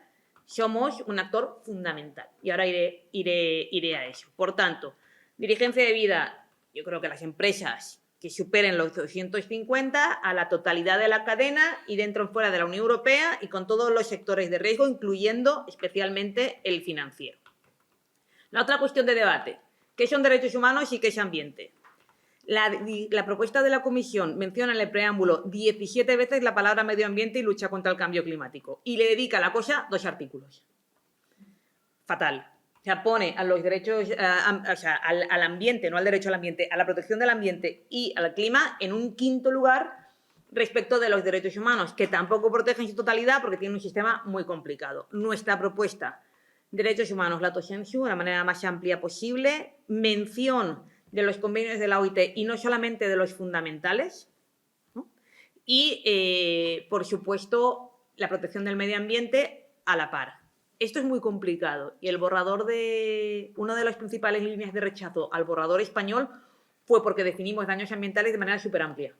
somos un actor fundamental. Y ahora iré a eso. Por tanto, diligencia de vida, yo creo que las empresas que superen los 250 a la totalidad de la cadena y dentro y fuera de la Unión Europea y con todos los sectores de riesgo, incluyendo especialmente el financiero. La otra cuestión de debate, ¿qué son derechos humanos y qué es ambiente? La propuesta de la Comisión menciona en el preámbulo 17 veces la palabra medio ambiente y lucha contra el cambio climático y le dedica a la cosa 2 artículos. Fatal. O sea, pone a los derechos, al ambiente, no al derecho al ambiente, a la protección del ambiente y al clima en un 5º lugar respecto de los derechos humanos, que tampoco protegen su totalidad porque tienen un sistema muy complicado. Nuestra propuesta, derechos humanos, la autocensura de la manera más amplia posible, mención de los convenios de la OIT y no solamente de los fundamentales, ¿no? Y, por supuesto, la protección del medio ambiente a la par. Esto es muy complicado y el borrador de una de las principales líneas de rechazo al borrador español fue porque definimos daños ambientales de manera súper amplia.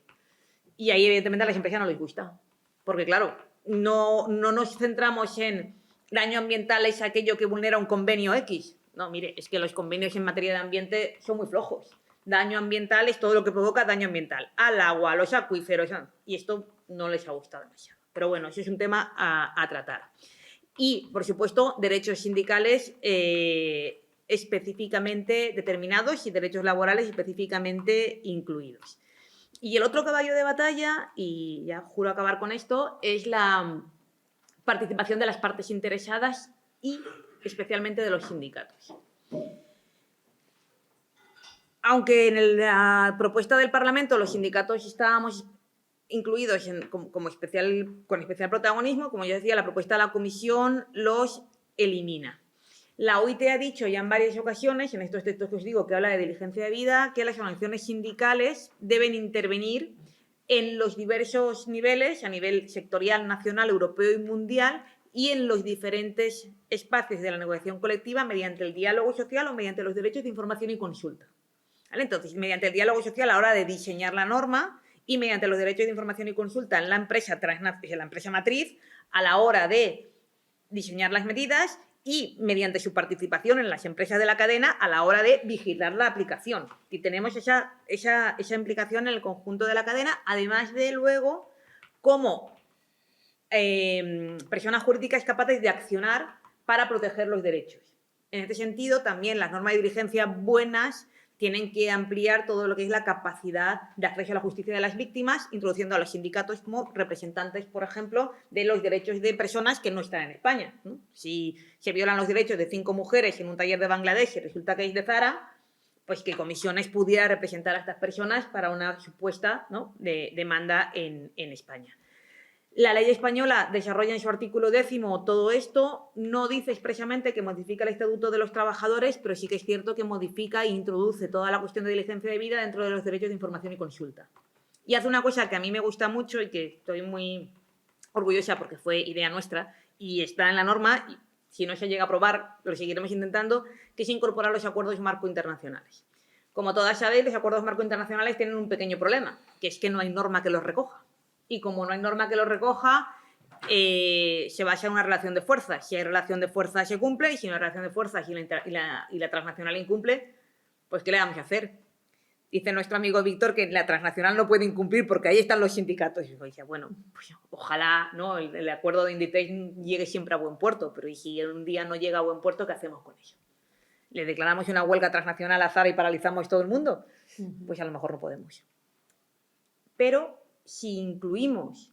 Y ahí, evidentemente, a las empresas no les gusta. Porque, claro, no nos centramos en daño ambiental es aquello que vulnera un convenio X. No, mire, es que los convenios en materia de ambiente son muy flojos. Daño ambiental es todo lo que provoca daño ambiental. Al agua, a los acuíferos. Y esto no les ha gustado demasiado. Pero bueno, eso es un tema a tratar. Y, por supuesto, derechos sindicales específicamente determinados y derechos laborales específicamente incluidos. Y el otro caballo de batalla, y ya juro acabar con esto, es la participación de las partes interesadas y especialmente de los sindicatos. Aunque en la propuesta del Parlamento los sindicatos estábamos incluidos con especial protagonismo, como yo decía, la propuesta de la Comisión los elimina. La OIT ha dicho ya en varias ocasiones, en estos textos que os digo, que habla de diligencia de vida, que las organizaciones sindicales deben intervenir en los diversos niveles, a nivel sectorial, nacional, europeo y mundial, y en los diferentes espacios de la negociación colectiva mediante el diálogo social o mediante los derechos de información y consulta. ¿Vale? Entonces, mediante el diálogo social a la hora de diseñar la norma y mediante los derechos de información y consulta en la empresa matriz a la hora de diseñar las medidas y mediante su participación en las empresas de la cadena a la hora de vigilar la aplicación. Y tenemos esa implicación en el conjunto de la cadena, además de luego como personas jurídicas capaces de accionar para proteger los derechos. En este sentido, también las normas de diligencia buenas tienen que ampliar todo lo que es la capacidad de acceso a la justicia de las víctimas, introduciendo a los sindicatos como representantes, por ejemplo, de los derechos de personas que no están en España, ¿no? Si se violan los derechos de 5 mujeres en un taller de Bangladesh y resulta que es de Zara, pues que comisiones pudiera representar a estas personas para una supuesta, ¿no?, demanda en España. La ley española desarrolla en su artículo 10 todo esto, no dice expresamente que modifica el Estatuto de los Trabajadores, pero sí que es cierto que modifica e introduce toda la cuestión de diligencia de vida dentro de los derechos de información y consulta. Y hace una cosa que a mí me gusta mucho y que estoy muy orgullosa porque fue idea nuestra y está en la norma, y si no se llega a aprobar lo seguiremos intentando, que es incorporar los acuerdos marco internacionales. Como todas sabéis, los acuerdos marco internacionales tienen un pequeño problema, que es que no hay norma que los recoja. Y como no hay norma que lo recoja, se basa en una relación de fuerzas. Si hay relación de fuerzas se cumple, y si no hay relación de fuerzas y la transnacional incumple, pues ¿qué le vamos a hacer? dice nuestro amigo Víctor que la transnacional no puede incumplir porque ahí están los sindicatos. Y yo decía, bueno, pues ojalá, ¿no?, el acuerdo de Inditex llegue siempre a buen puerto, pero ¿y si un día no llega a buen puerto, qué hacemos con ello? ¿Le declaramos una huelga transnacional a Zara y paralizamos todo el mundo? Pues a lo mejor no podemos. Pero si incluimos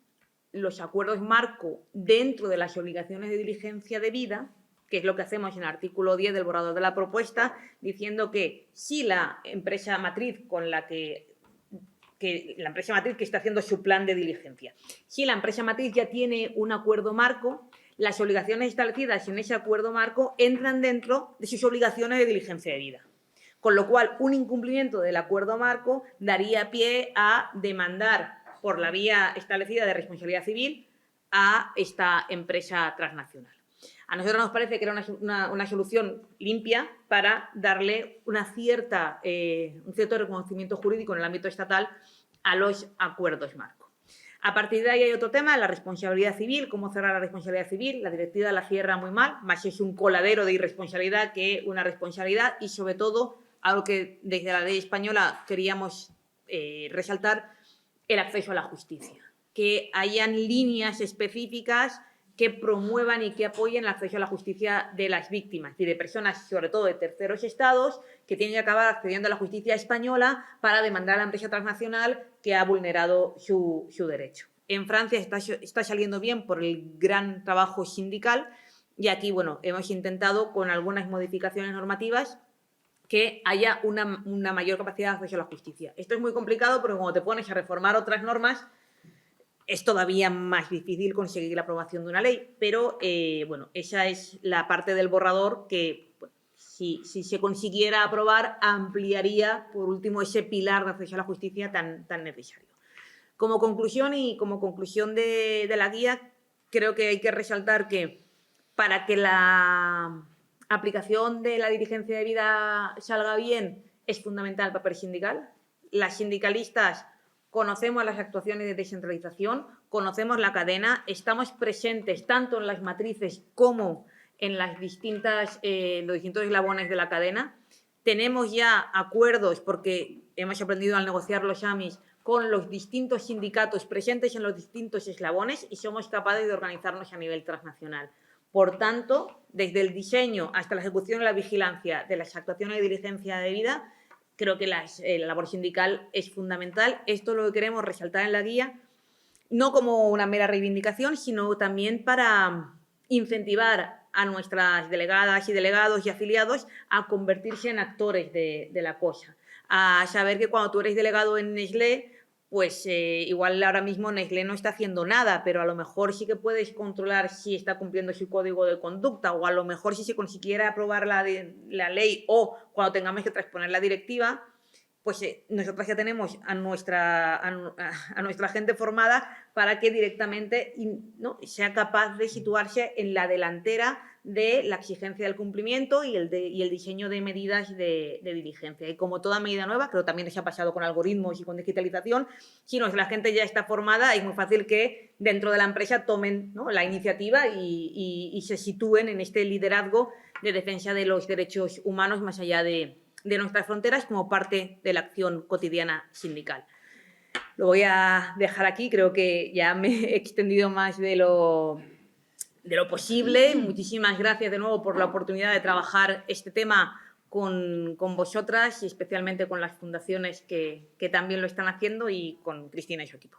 los acuerdos marco dentro de las obligaciones de diligencia debida, que es lo que hacemos en el artículo 10 del borrador de la propuesta, diciendo que si la empresa matriz la empresa matriz que está haciendo su plan de diligencia, si la empresa matriz ya tiene un acuerdo marco, las obligaciones establecidas en ese acuerdo marco entran dentro de sus obligaciones de diligencia debida. Con lo cual, un incumplimiento del acuerdo marco daría pie a demandar por la vía establecida de responsabilidad civil a esta empresa transnacional. A nosotros nos parece que era una solución limpia para darle un cierto reconocimiento jurídico en el ámbito estatal a los acuerdos marco. A partir de ahí hay otro tema, la responsabilidad civil, cómo cerrar la responsabilidad civil. La directiva la cierra muy mal, más es un coladero de irresponsabilidad que una responsabilidad y, sobre todo, algo que desde la ley española queríamos resaltar, el acceso a la justicia. Que hayan líneas específicas que promuevan y que apoyen el acceso a la justicia de las víctimas y de personas, sobre todo de terceros estados, que tienen que acabar accediendo a la justicia española para demandar a la empresa transnacional que ha vulnerado su derecho. En Francia está saliendo bien por el gran trabajo sindical y aquí, bueno, hemos intentado con algunas modificaciones normativas que haya una mayor capacidad de acceso a la justicia. Esto es muy complicado porque cuando te pones a reformar otras normas es todavía más difícil conseguir la aprobación de una ley, pero bueno, esa es la parte del borrador que, bueno, si se consiguiera aprobar, ampliaría, por último, ese pilar de acceso a la justicia tan necesario. Como conclusión de la guía, creo que hay que resaltar que para que la aplicación de la diligencia debida salga bien es fundamental el papel sindical. Las sindicalistas conocemos las actuaciones de descentralización, conocemos la cadena, estamos presentes tanto en las matrices como en los distintos eslabones de la cadena. Tenemos ya acuerdos, porque hemos aprendido a negociar los AMIs, con los distintos sindicatos presentes en los distintos eslabones y somos capaces de organizarnos a nivel transnacional. Por tanto, desde el diseño hasta la ejecución y la vigilancia de las actuaciones de diligencia debida, creo que la labor sindical es fundamental. Esto es lo que queremos resaltar en la guía, no como una mera reivindicación, sino también para incentivar a nuestras delegadas y delegados y afiliados a convertirse en actores de la cosa. A saber que cuando tú eres delegado en Nestlé, pues igual ahora mismo Nestlé no está haciendo nada, pero a lo mejor sí que puedes controlar si está cumpliendo su código de conducta, o a lo mejor si se consiguiera aprobar la ley o cuando tengamos que transponer la directiva, pues nosotros ya tenemos a nuestra gente formada para que directamente, ¿no?, sea capaz de situarse en la delantera de la exigencia del cumplimiento y el diseño de medidas de diligencia. Y como toda medida nueva, creo que también se ha pasado con algoritmos y con digitalización, si la gente ya está formada, es muy fácil que dentro de la empresa tomen, ¿no?, la iniciativa y se sitúen en este liderazgo de defensa de los derechos humanos más allá de nuestras fronteras como parte de la acción cotidiana sindical. Lo voy a dejar aquí, creo que ya me he extendido más de lo posible. Muchísimas gracias de nuevo por la oportunidad de trabajar este tema con vosotras y especialmente con las fundaciones que también lo están haciendo y con Cristina y su equipo.